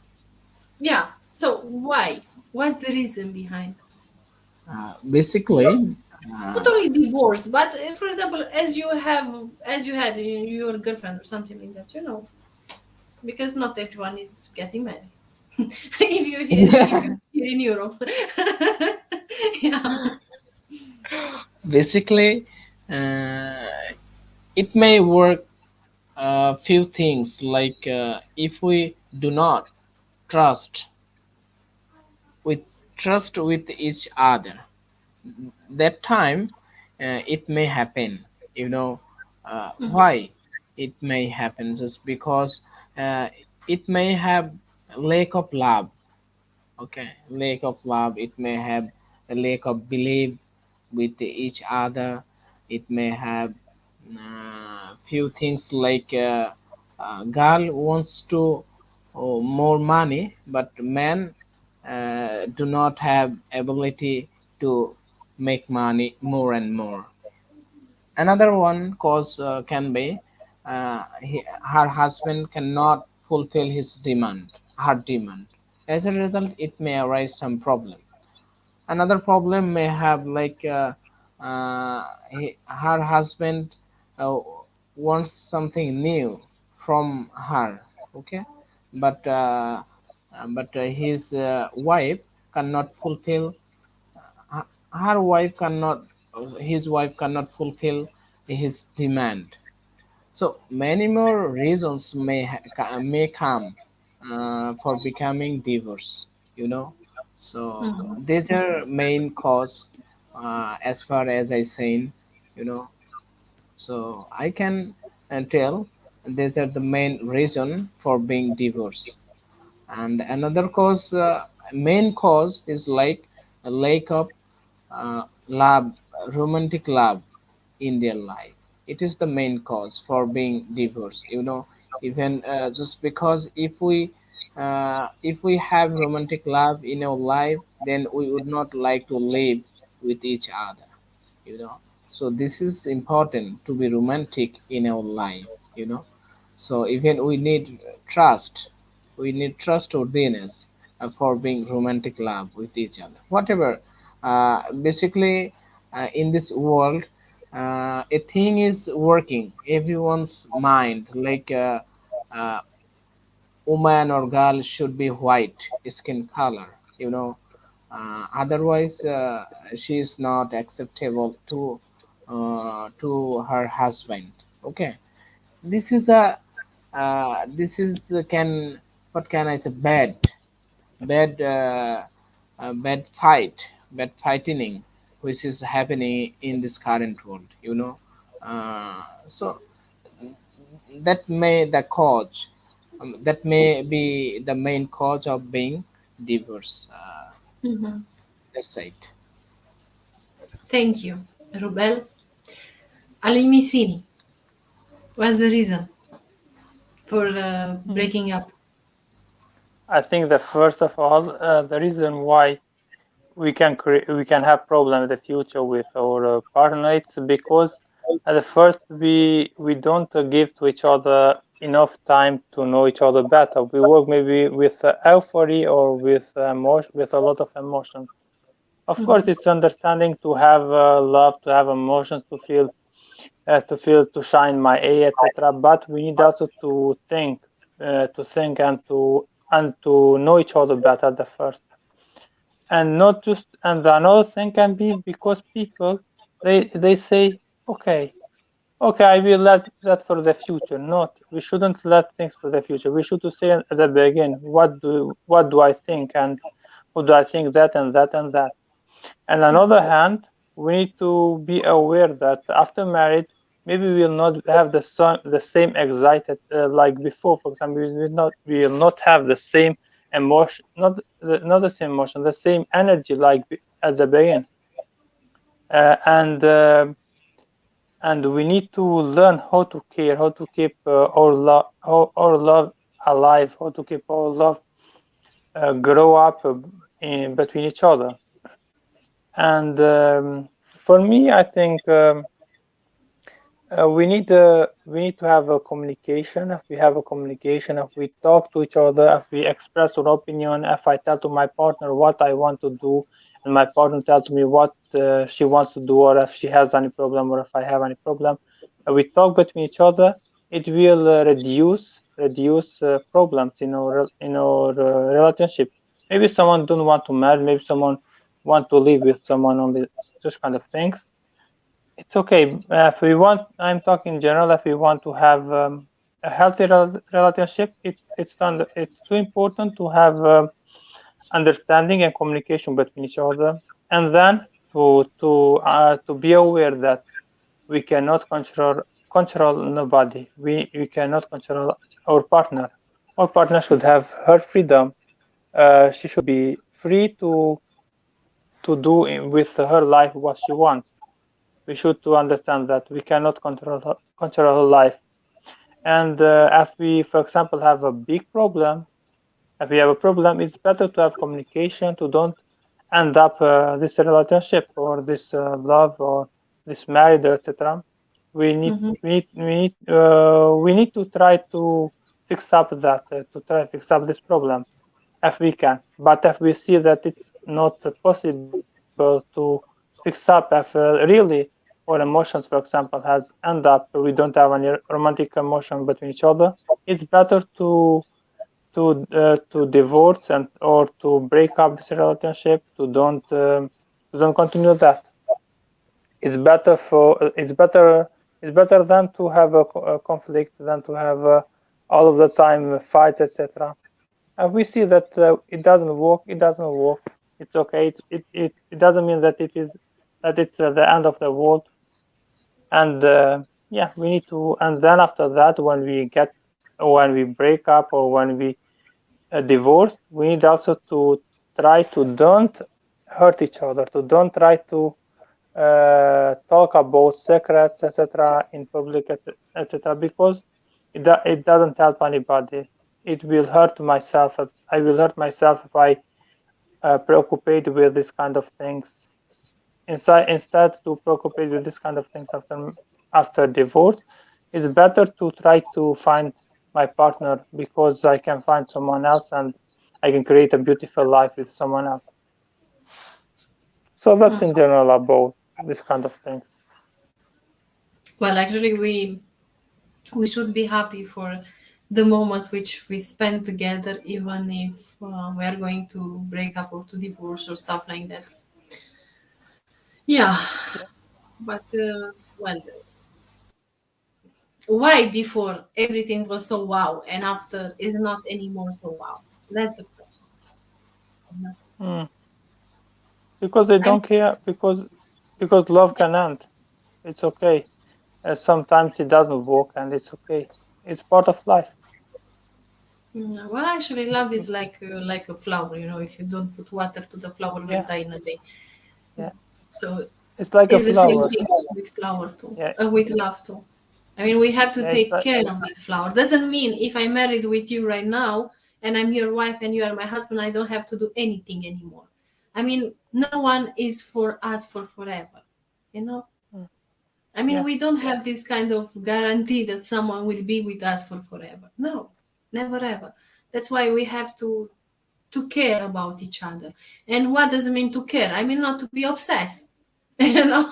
Yeah, so why? What's the reason behind? Basically, Not uh, only divorce, but for example, as you had your girlfriend or something like that, because not everyone is getting married. If you're here in Europe. Yeah. basically, uh, it may work a few things like if we do not trust with trust with each other, that time it may happen, you know Why it may happen? Just because uh, it may have lack of love. Okay, lack of love. It may have a lack of belief with each other. It may have few things like girl wants to more money, but men do not have ability to make money more and more. Another one cause can be her husband cannot fulfill his demand, her demand. As a result, it may arise some problem. Another problem may have like her husband uh, wants something new from her. Okay, but his wife cannot fulfill her wife cannot his wife cannot fulfill his demand. So many more reasons may come for becoming divorce, you know. So Mhm. these are main cause, as far as I saying, you know. So I can tell these are the main reason for being divorced. And another cause, main cause is like a lack of love, romantic love in their life. It is the main cause for being divorced, you know. Even just because if we have romantic love in our life, then we would not like to live with each other, you know. So this is important to be romantic in our life, you know. So even we need trust, we need trustworthiness for being romantic love with each other. Whatever, basically, in this world, a thing is working. Everyone's mind, like uh, woman or girl, should be white skin color. You know, otherwise she is not acceptable to her husband. Okay, this is a this is can what can I say, bad bad bad fighting which is happening in this current world, you know. So that may the cause, that may be the main cause of being divorce. Mhm. That's it. Thank you, Rubel. Al-Misini, what's the reason for breaking up? I think that first of all, the reason why we can have problem in the future with our partner, it's because at the first we don't give to each other enough time to know each other better. We work maybe with euphoria or with emotion, with a lot of emotion. Of course, Mhm. it's understanding to have love, to have emotions, to shine my A, etc. But we need also to think and to know each other better at the first, and not just. And another thing can be because people they say, okay, okay, I will let that for the future. Not, we shouldn't let things for the future. We should to say at the beginning, what do I think, and what do I think, that and that and that. And on the other hand, we need to be aware that after marriage, maybe we will not have the same excited like before. For example, we will not have the same emotion, not the same emotion, the same energy like at the beginning. Uh, and uh, and we need to learn how to care, how to keep our love alive, how to keep our love grow up in between each other. And for me, I think we need to have a communication. If we have a communication, if we talk to each other, if we express our opinion, if I tell to my partner what I want to do, and my partner tells me what she wants to do, or if she has any problem, or if I have any problem, we talk between each other. It will reduce problems in our relationship. Maybe someone don't want to marry. Maybe someone want to live with someone on this kind of things. It's okay. If we want, I'm talking in general. If we want to have a healthy relationship, it's too important to have understanding and communication between each other, and then to be aware that we cannot control nobody. We cannot control our partner. Our partner should have her freedom. She should be free to do with her life what she wants. We should to understand that we cannot control her life. And if we, for example, have a big problem, if we have a problem, it's better to have communication to don't end up this relationship or this love or this marriage, etc. We need Mm-hmm. we need to try to fix up that to try to fix up this problem if we can. But if we see that it's not possible to fix up, if really our emotions, for example, has end up we don't have any romantic emotion between each other, it's better to divorce and or to break up this relationship to don't continue that. It's better it's better than to have a conflict than to have all of the time fights, etc. And we see that it doesn't work, it doesn't work. It's okay. It doesn't mean that it's the end of the world. And yeah, we need to. And then after that, when we break up or when we divorce, we need also to try to don't hurt each other, to don't try to talk about secrets, etc., in public, etc., because it doesn't help anybody. It will hurt myself. I will hurt myself if I preoccupate with this kind of things. Instead to preoccupate with this kind of things after divorce, it's better to try to find my partner because I can find someone else and I can create a beautiful life with someone else. So that's in general about this kind of things. Well, actually, we should be happy for the moments which we spend together, even if we are going to break up or to divorce or stuff like that. Yeah, Yeah. but well, why before everything was so wow and after is not anymore so wow? That's the question. You know? Mm. Because they I'm don't care. Because love can end. It's okay. Sometimes it doesn't work, and it's okay. It's part of life. well, actually, love is like a flower. You know, if you don't put water to the flower, will Yeah, die in a day. yeah. So It's like a it's the same flower. thing with flower too, Yeah, with love too. I mean, we have to yeah. It's take like care of that flower. Doesn't mean if I'm married with you right now and I'm your wife and you are my husband, I don't have to do anything anymore. I mean, no one is for us for forever. You know, mm, I mean, yeah. we don't have this kind of guarantee that someone will be with us for forever. No, never ever. That's why we have to care about each other. And what does it mean to care? I mean, not to be obsessed, you know,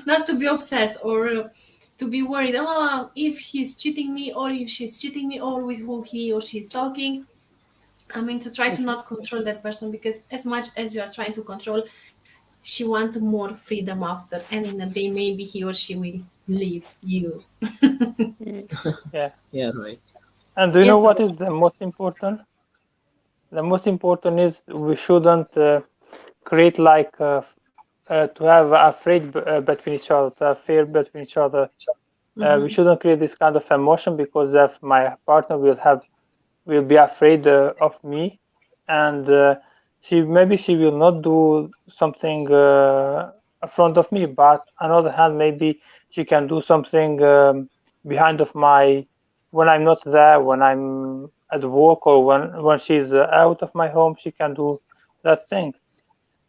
not to be obsessed or to be worried. Oh, if he's cheating me, or if she's cheating me, or with who he or she's talking. I mean, to try to If not control that person because as much as you are trying to control, she wants more freedom after, and in a day maybe he or she will leave you. yeah. Yeah, right. And do you know Yes, what is the most important? The most important is we shouldn't create like to have afraid between each other, to have fear between each other. We mm-hmm. shouldn't create this kind of emotion because if my partner will be afraid of me, and she will not do something in front of me, but on the other hand maybe she can do something behind of my when I'm not there, when I'm at work, or when she's out of my home, she can do that thing.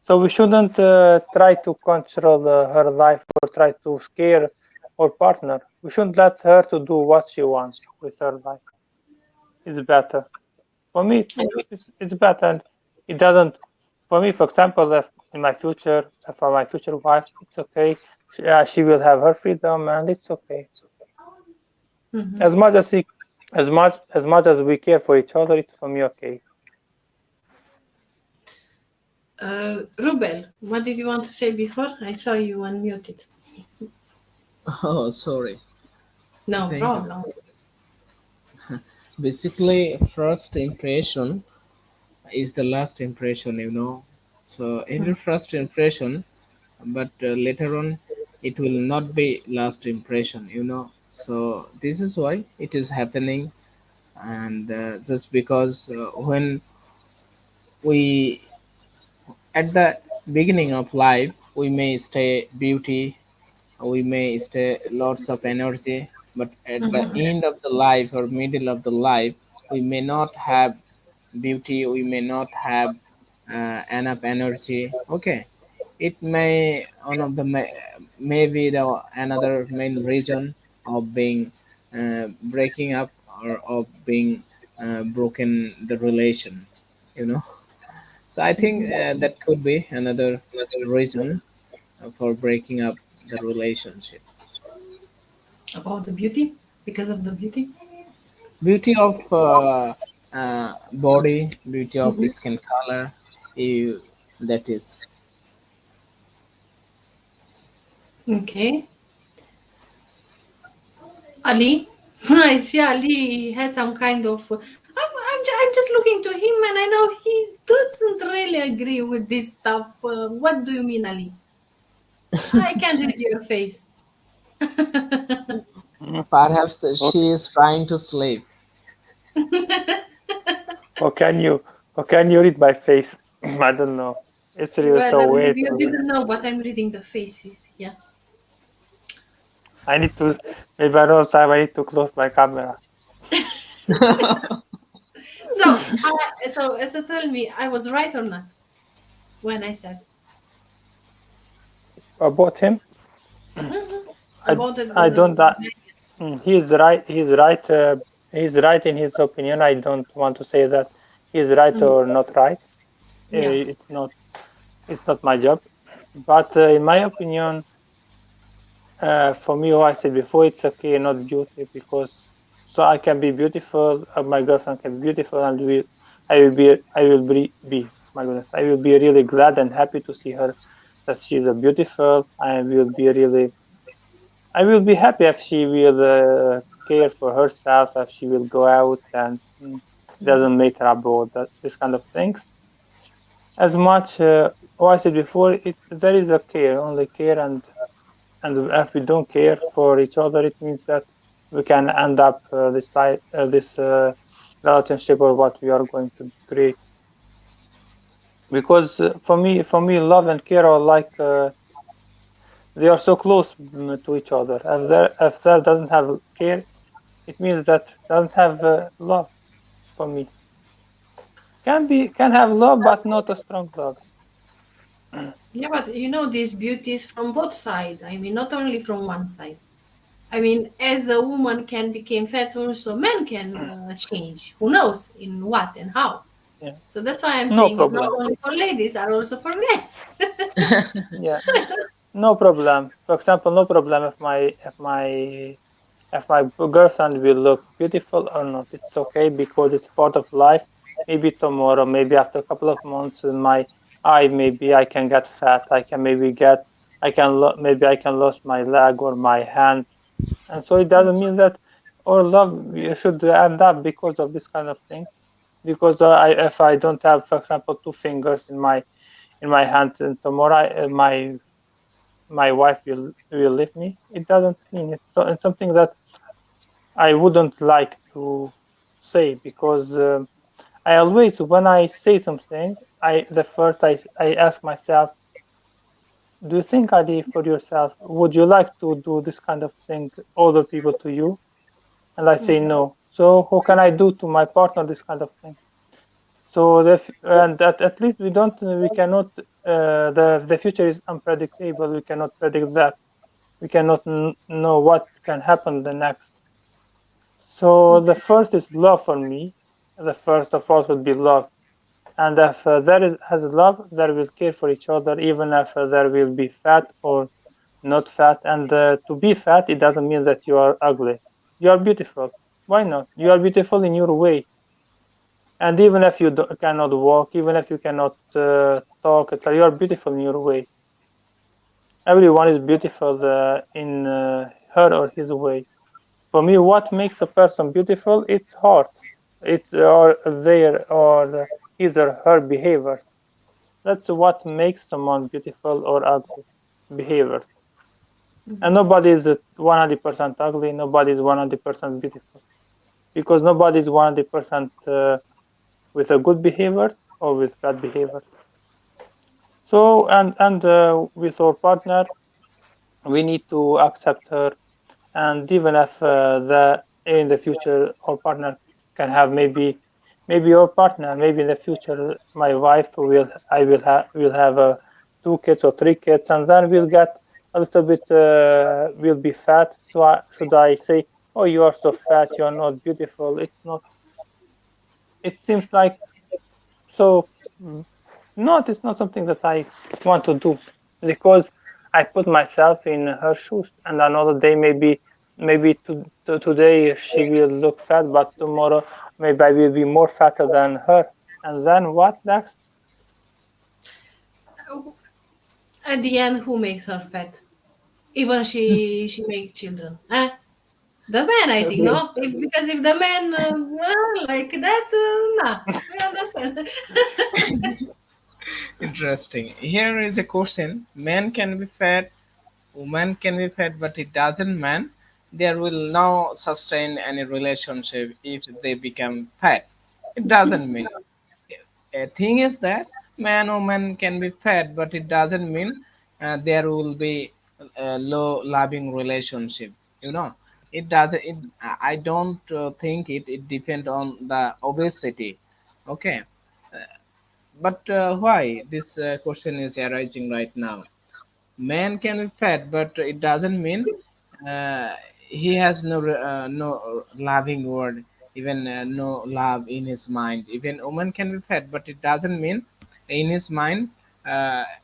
So we shouldn't try to control her life or try to scare our partner. We shouldn't let her to do what she wants with her life. It's better. For me, it's better. And it doesn't. For me, for example, if in my future, for my future wife, it's okay. She will have her freedom, and it's okay. Mm-hmm. As much as as much as we care for each other, it's for me okay. Rubel, what did you want to say before? I saw you unmuted. Oh, sorry. No Thank you. problem. Basically, first impression is the last impression, you know. So every first impression, but later on, it will not be last impression, so this is why it is happening. And just because when we at the beginning of life we may stay beauty, we may stay lots of energy, but at the end of the life or middle of the life we may not have beauty, we may not have enough energy. Okay, it may one of the maybe the another main reason of being breaking up or of being broken the relation, you know. So I think that could be another reason for breaking up the relationship. About the beauty, because of the beauty. Beauty of body, beauty of Mhm. skin color, you, that is. Okay, Ali. I see Ali has some kind of. I'm just looking to him, and I know he doesn't really agree with this stuff. What do you mean, Ali? I can't read your face. Mm, Perhaps she Okay. is trying to sleep. Or can you read my face? I don't know. It's really Well, so weird. maybe you didn't know, but I'm reading the faces. Yeah. I need to maybe another time I need to close my camera. So tell me, I was right or not when I said About him, mhm, I about the, I don't. the He's right. He's right. He's right in his opinion. I don't want to say that he's right mm, or not right. yeah. It's not. It's not my job. But in my opinion, for me, what I said before, it's okay, not beauty, because so I can be beautiful. My girlfriend can be beautiful, and I will be. My goodness, I will be really glad and happy to see her that she's a beautiful. I will be happy if she will care for herself, if she will go out and doesn't matter about this kind of things. As much, what I said before, there is a care, only care, and if we don't care for each other, it means that we can end up this relationship or what we are going to create. Because for me, love and care are like they are so close to each other. If there doesn't have care, it means that doesn't have love for me. Can have love, but not a strong love. Yeah, but this beauty is from both sides. I mean, not only from one side. I mean, as a woman can become fat, also men can change. Who knows in what and how? Yeah, So that's why I'm no saying it's not problem. only for ladies, are also for men. Yeah, no problem. For example, no problem if my girlfriend will look beautiful or not. It's okay because it's part of life. Maybe tomorrow, maybe after a couple of months, my eye maybe I can get fat. Maybe I can lose my leg or my hand, and so it doesn't mean that our love should end up because of this kind of things. Because if I don't have, for example, two fingers in my hand, and tomorrow my wife will leave me. It doesn't mean it's something that I wouldn't like to say because I always, when I say something, I ask myself, do you think, Ali, for yourself, would you like to do this kind of thing, other people to you? And I say no. So how can I do to my partner this kind of thing? So and that at least we cannot, the future is unpredictable. We cannot predict that. We cannot know what can happen the next. So the first is love for me. The first of all would be love. And if there has love, there will care for each other, even if there will be fat or not fat. And to be fat, it doesn't mean that you are ugly. You are beautiful. Why not? You are beautiful in your way. And even if you cannot walk, even if you cannot talk, etc., you are beautiful in your way. Everyone is beautiful in her or his way. For me, what makes a person beautiful? It's heart. It's or their or his or her behaviors. That's what makes someone beautiful or ugly. Behaviors. And nobody is 100% ugly, nobody is 100% beautiful, because nobody is 100% with a good behaviors or with bad behaviors. So, and with our partner, we need to accept her, and even if the in the future our partner can have, maybe your partner, maybe in the future my wife will have 2 kids or 3 kids, and then we'll get a little bit will be fat. So should I say, oh, you are so fat, you're not beautiful? It's not. It seems like so. mm, Not, it's not something that I want to do, because I put myself in her shoes, and another day maybe today she will look fat, but tomorrow maybe I will be more fatter than her, and then what next? At the end, who makes her fat? Even she make children. Eh? The man, I think, Okay, no? Because if the man like that, nah, we understand. interesting. Here is a question: man can be fat, woman can be fat, but it doesn't mean there will now sustain any relationship if they become fat. It doesn't mean. A thing is that man woman can be fat, but it doesn't mean there will be a low loving relationship. You know, it doesn't. I don't think it depend on the obesity. Okay, but why this question is arising right now? Man can be fat, but it doesn't mean he has no loving word, even no love in his mind. Even woman can be fat, but it doesn't mean in his mind,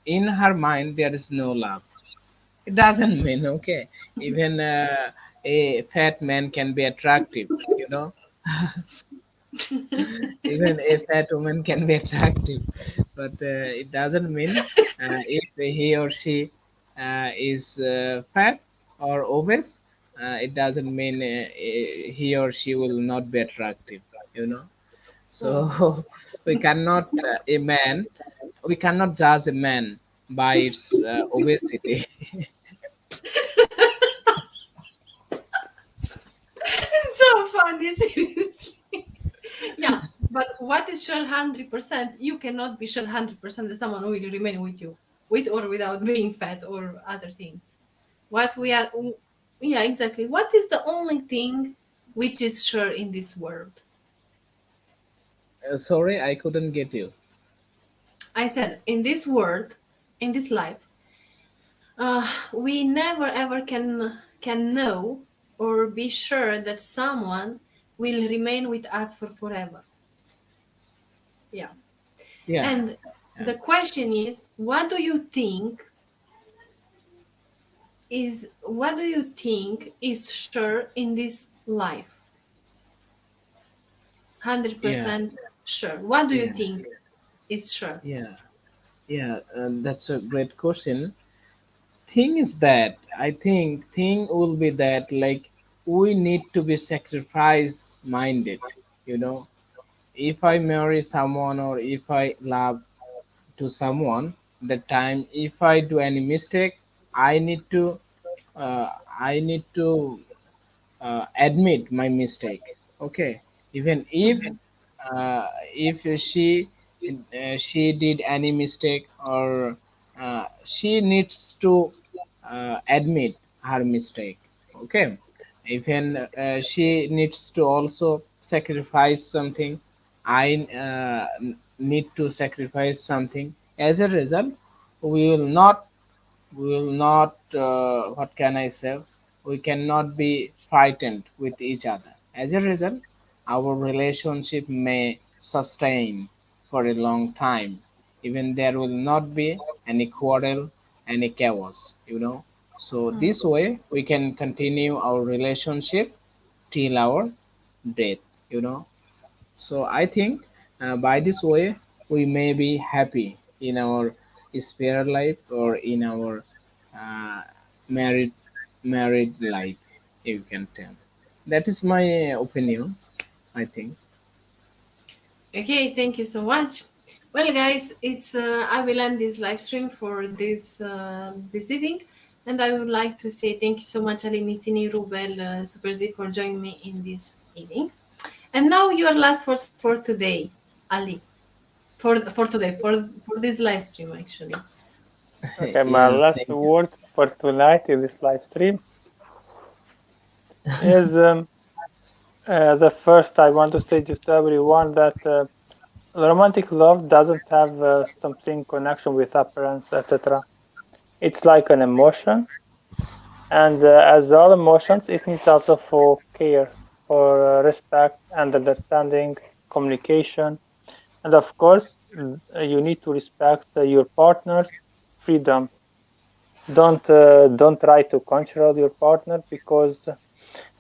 in her mind, there is no love. It doesn't mean, okay. Even a fat man can be attractive, you know. Even a fat woman can be attractive, but it doesn't mean if he or she is fat or obese, it doesn't mean he or she will not be attractive, you know. Hmm. So we cannot a man, we cannot judge a man by its obesity. It's so funny, seriously. Yeah, but what is sure 100%? You cannot be sure 100% that someone will remain with you, with or without being fat or other things. What we are, yeah, exactly. What is the only thing which is sure in this world? Sorry, I couldn't get you. I said, in this world, in this life, we never ever can know or be sure that someone will remain with us for forever. Yeah. Yeah, And yeah, the question is, what do you think is sure in this life? yeah, 100% sure. What do you yeah, think is sure? yeah, yeah. That's a great question. Thing is that I think thing will be that, like, we need to be sacrifice minded, you know. If I marry someone or if I love to someone, the time if I do any mistake, I need to uh, I need to admit my mistake. Okay, even uh, if she did any mistake, or she needs to admit her mistake. Okay, even she needs to also sacrifice something. I need to sacrifice something. As a result, we will not what can I say, we cannot be frightened with each other. As a result, our relationship may sustain for a long time. Even there will not be any quarrel, any chaos, you know. So this way we can continue our relationship till our death, you know. So I think by this way we may be happy in our spare life or in our uh, married married life, if you can tell. That is my opinion, I think. Okay, thank you so much. Well, guys, it's I will end this live stream for this evening. And I would like to say thank you so much, Ali Missini, Rubel, Super Z, for joining me in this evening. And now your last words for today, Ali. For today, for this live stream, actually. Okay, my Yeah, last thank you. word for tonight in this live stream is the first I want to say just to everyone that romantic love doesn't have something connection with appearance, etc. It's like an emotion, and as all emotions, it needs also for care, for respect and understanding, communication, and of course, you need to respect your partner's freedom. Don't try to control your partner because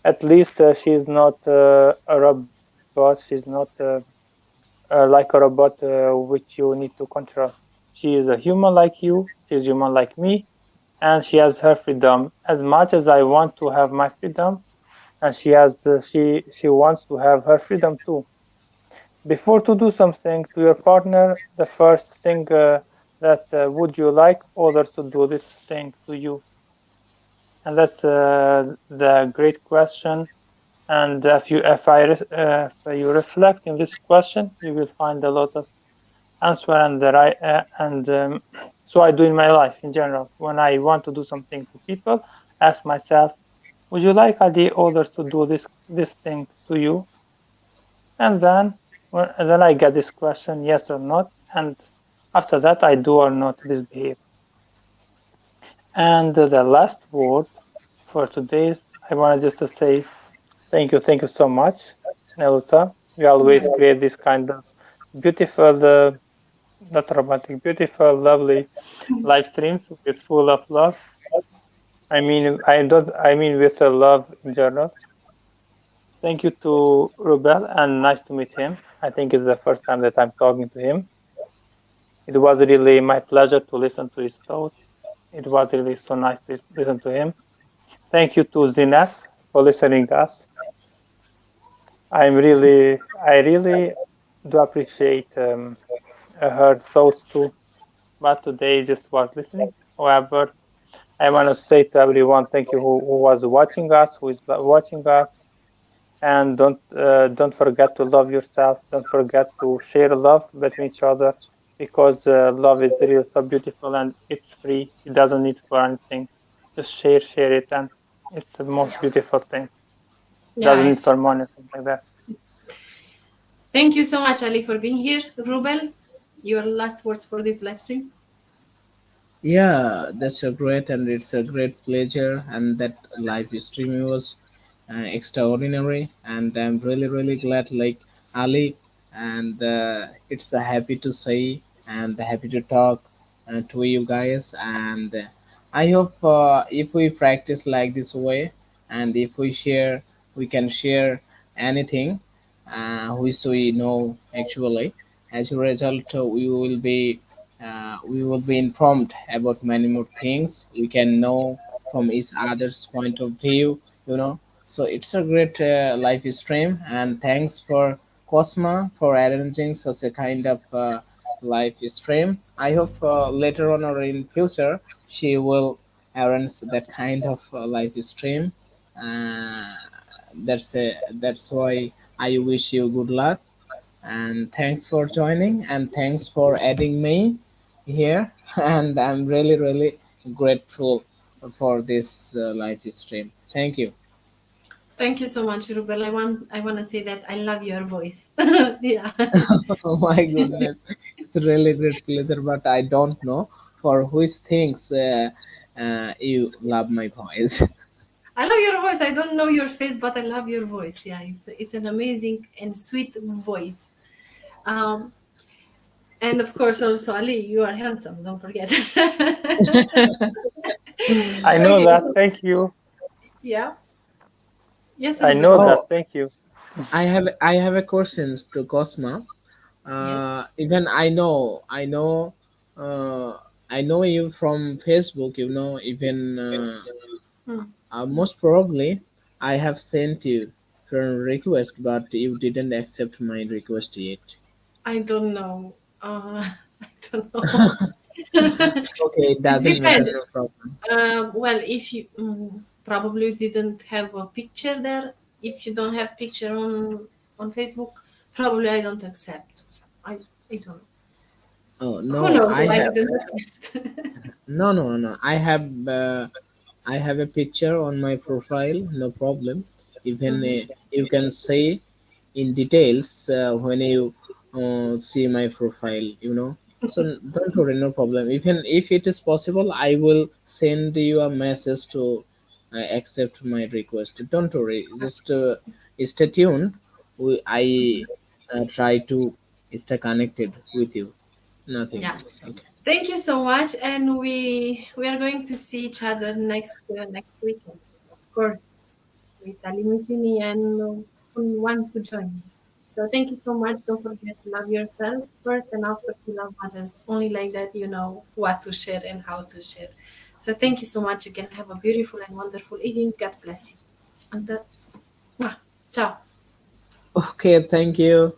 at least she's not a robot. She's not like a robot which you need to control. She is a human like you. She's human like me, and she has her freedom as much as I want to have my freedom, and she wants to have her freedom too. Before to do something to your partner, the first thing that would you like others to do this thing to you? And that's the great question. And if you reflect in this question, you will find a lot of answer and the right and so I do in my life in general. When I want to do something to people, ask myself, would you like the others to do this thing to you? And then I get this question, yes or not, and after that I do or not this behavior. And the last word for today's, I wanted just to say thank you so much, Elsa. You Yeah. always create this kind of beautiful, not romantic, beautiful, lovely live streams with full of love. I mean, I don't, I mean with love in general. Thank you to Rubel and nice to meet him. I think it's the first time that I'm talking to him. It was really my pleasure to listen to his thoughts. It was really so nice to listen to him. Thank you to Zinat for listening to us. I really do appreciate her thoughts too. But today just was listening. However, I want to say to everyone, thank you who was watching us, who is watching us, and don't forget to love yourself. Don't forget to share love between each other because love is really so beautiful and it's free. It doesn't need for anything. Just share it, and it's the most beautiful thing. Yeah, Doesn't need it's for money, something like that. thank you so much, Ali, for being here. Rubel, your last words for this live stream. Yeah, that's a great, and it's a great pleasure. And that live stream was extraordinary, and I'm really, really glad, like Ali, and it's happy to say and happy to talk to you guys. And I hope if we practice like this way, and if we share, we can share anything which we know actually. As a result, we will be informed about many more things. We can know from each other's point of view, you know. So it's a great live stream, and thanks for Cosma for arranging such a kind of live stream. I hope later on or in future she will arrange that kind of live stream. Uh, that's why I wish you good luck, and thanks for joining, and thanks for adding me here. And I'm really, really grateful for this live stream. Thank you. Thank you so much, Rubel. I want to say that I love your voice. Yeah. Oh my goodness, it's a really great pleasure, but I don't know for which things you love my voice. I love your voice. I don't know your face, but I love your voice. Yeah, it's an amazing and sweet voice. Um, and of course, also Ali, you are handsome. Don't forget. I know Okay. that. Thank you. Yeah. Yes, I Rubel. know Oh, that. Thank you. I have a question to Cosma. Yes. Even uh, I know you from Facebook. You know, even Hmm. most probably I have sent you friend request, but you didn't accept my request yet. I don't know. I don't know. Okay, it It doesn't matter, depends. no problem. Well, if you probably didn't have a picture there, if you don't have picture on Facebook, probably I don't accept. I don't know. Oh Who no, knows I why I have. didn't accept? No. I have a picture on my profile. No problem. Even Mhm. you can say in details when you see my profile. So don't worry, no problem. Even if it is possible, I will send you a message to accept my request. Don't worry. Just stay tuned. I try to stay connected with you. Nothing Yeah. else. Okay. Thank you so much, and we are going to see each other next weekend, of course, with Ali Missini and who want to join. So thank you so much. Don't forget to love yourself first, and after to love others. Only like that you know what to share and how to share. So thank you so much again. Have a beautiful and wonderful evening. God bless you. And mwah. Ciao. Okay. Thank you.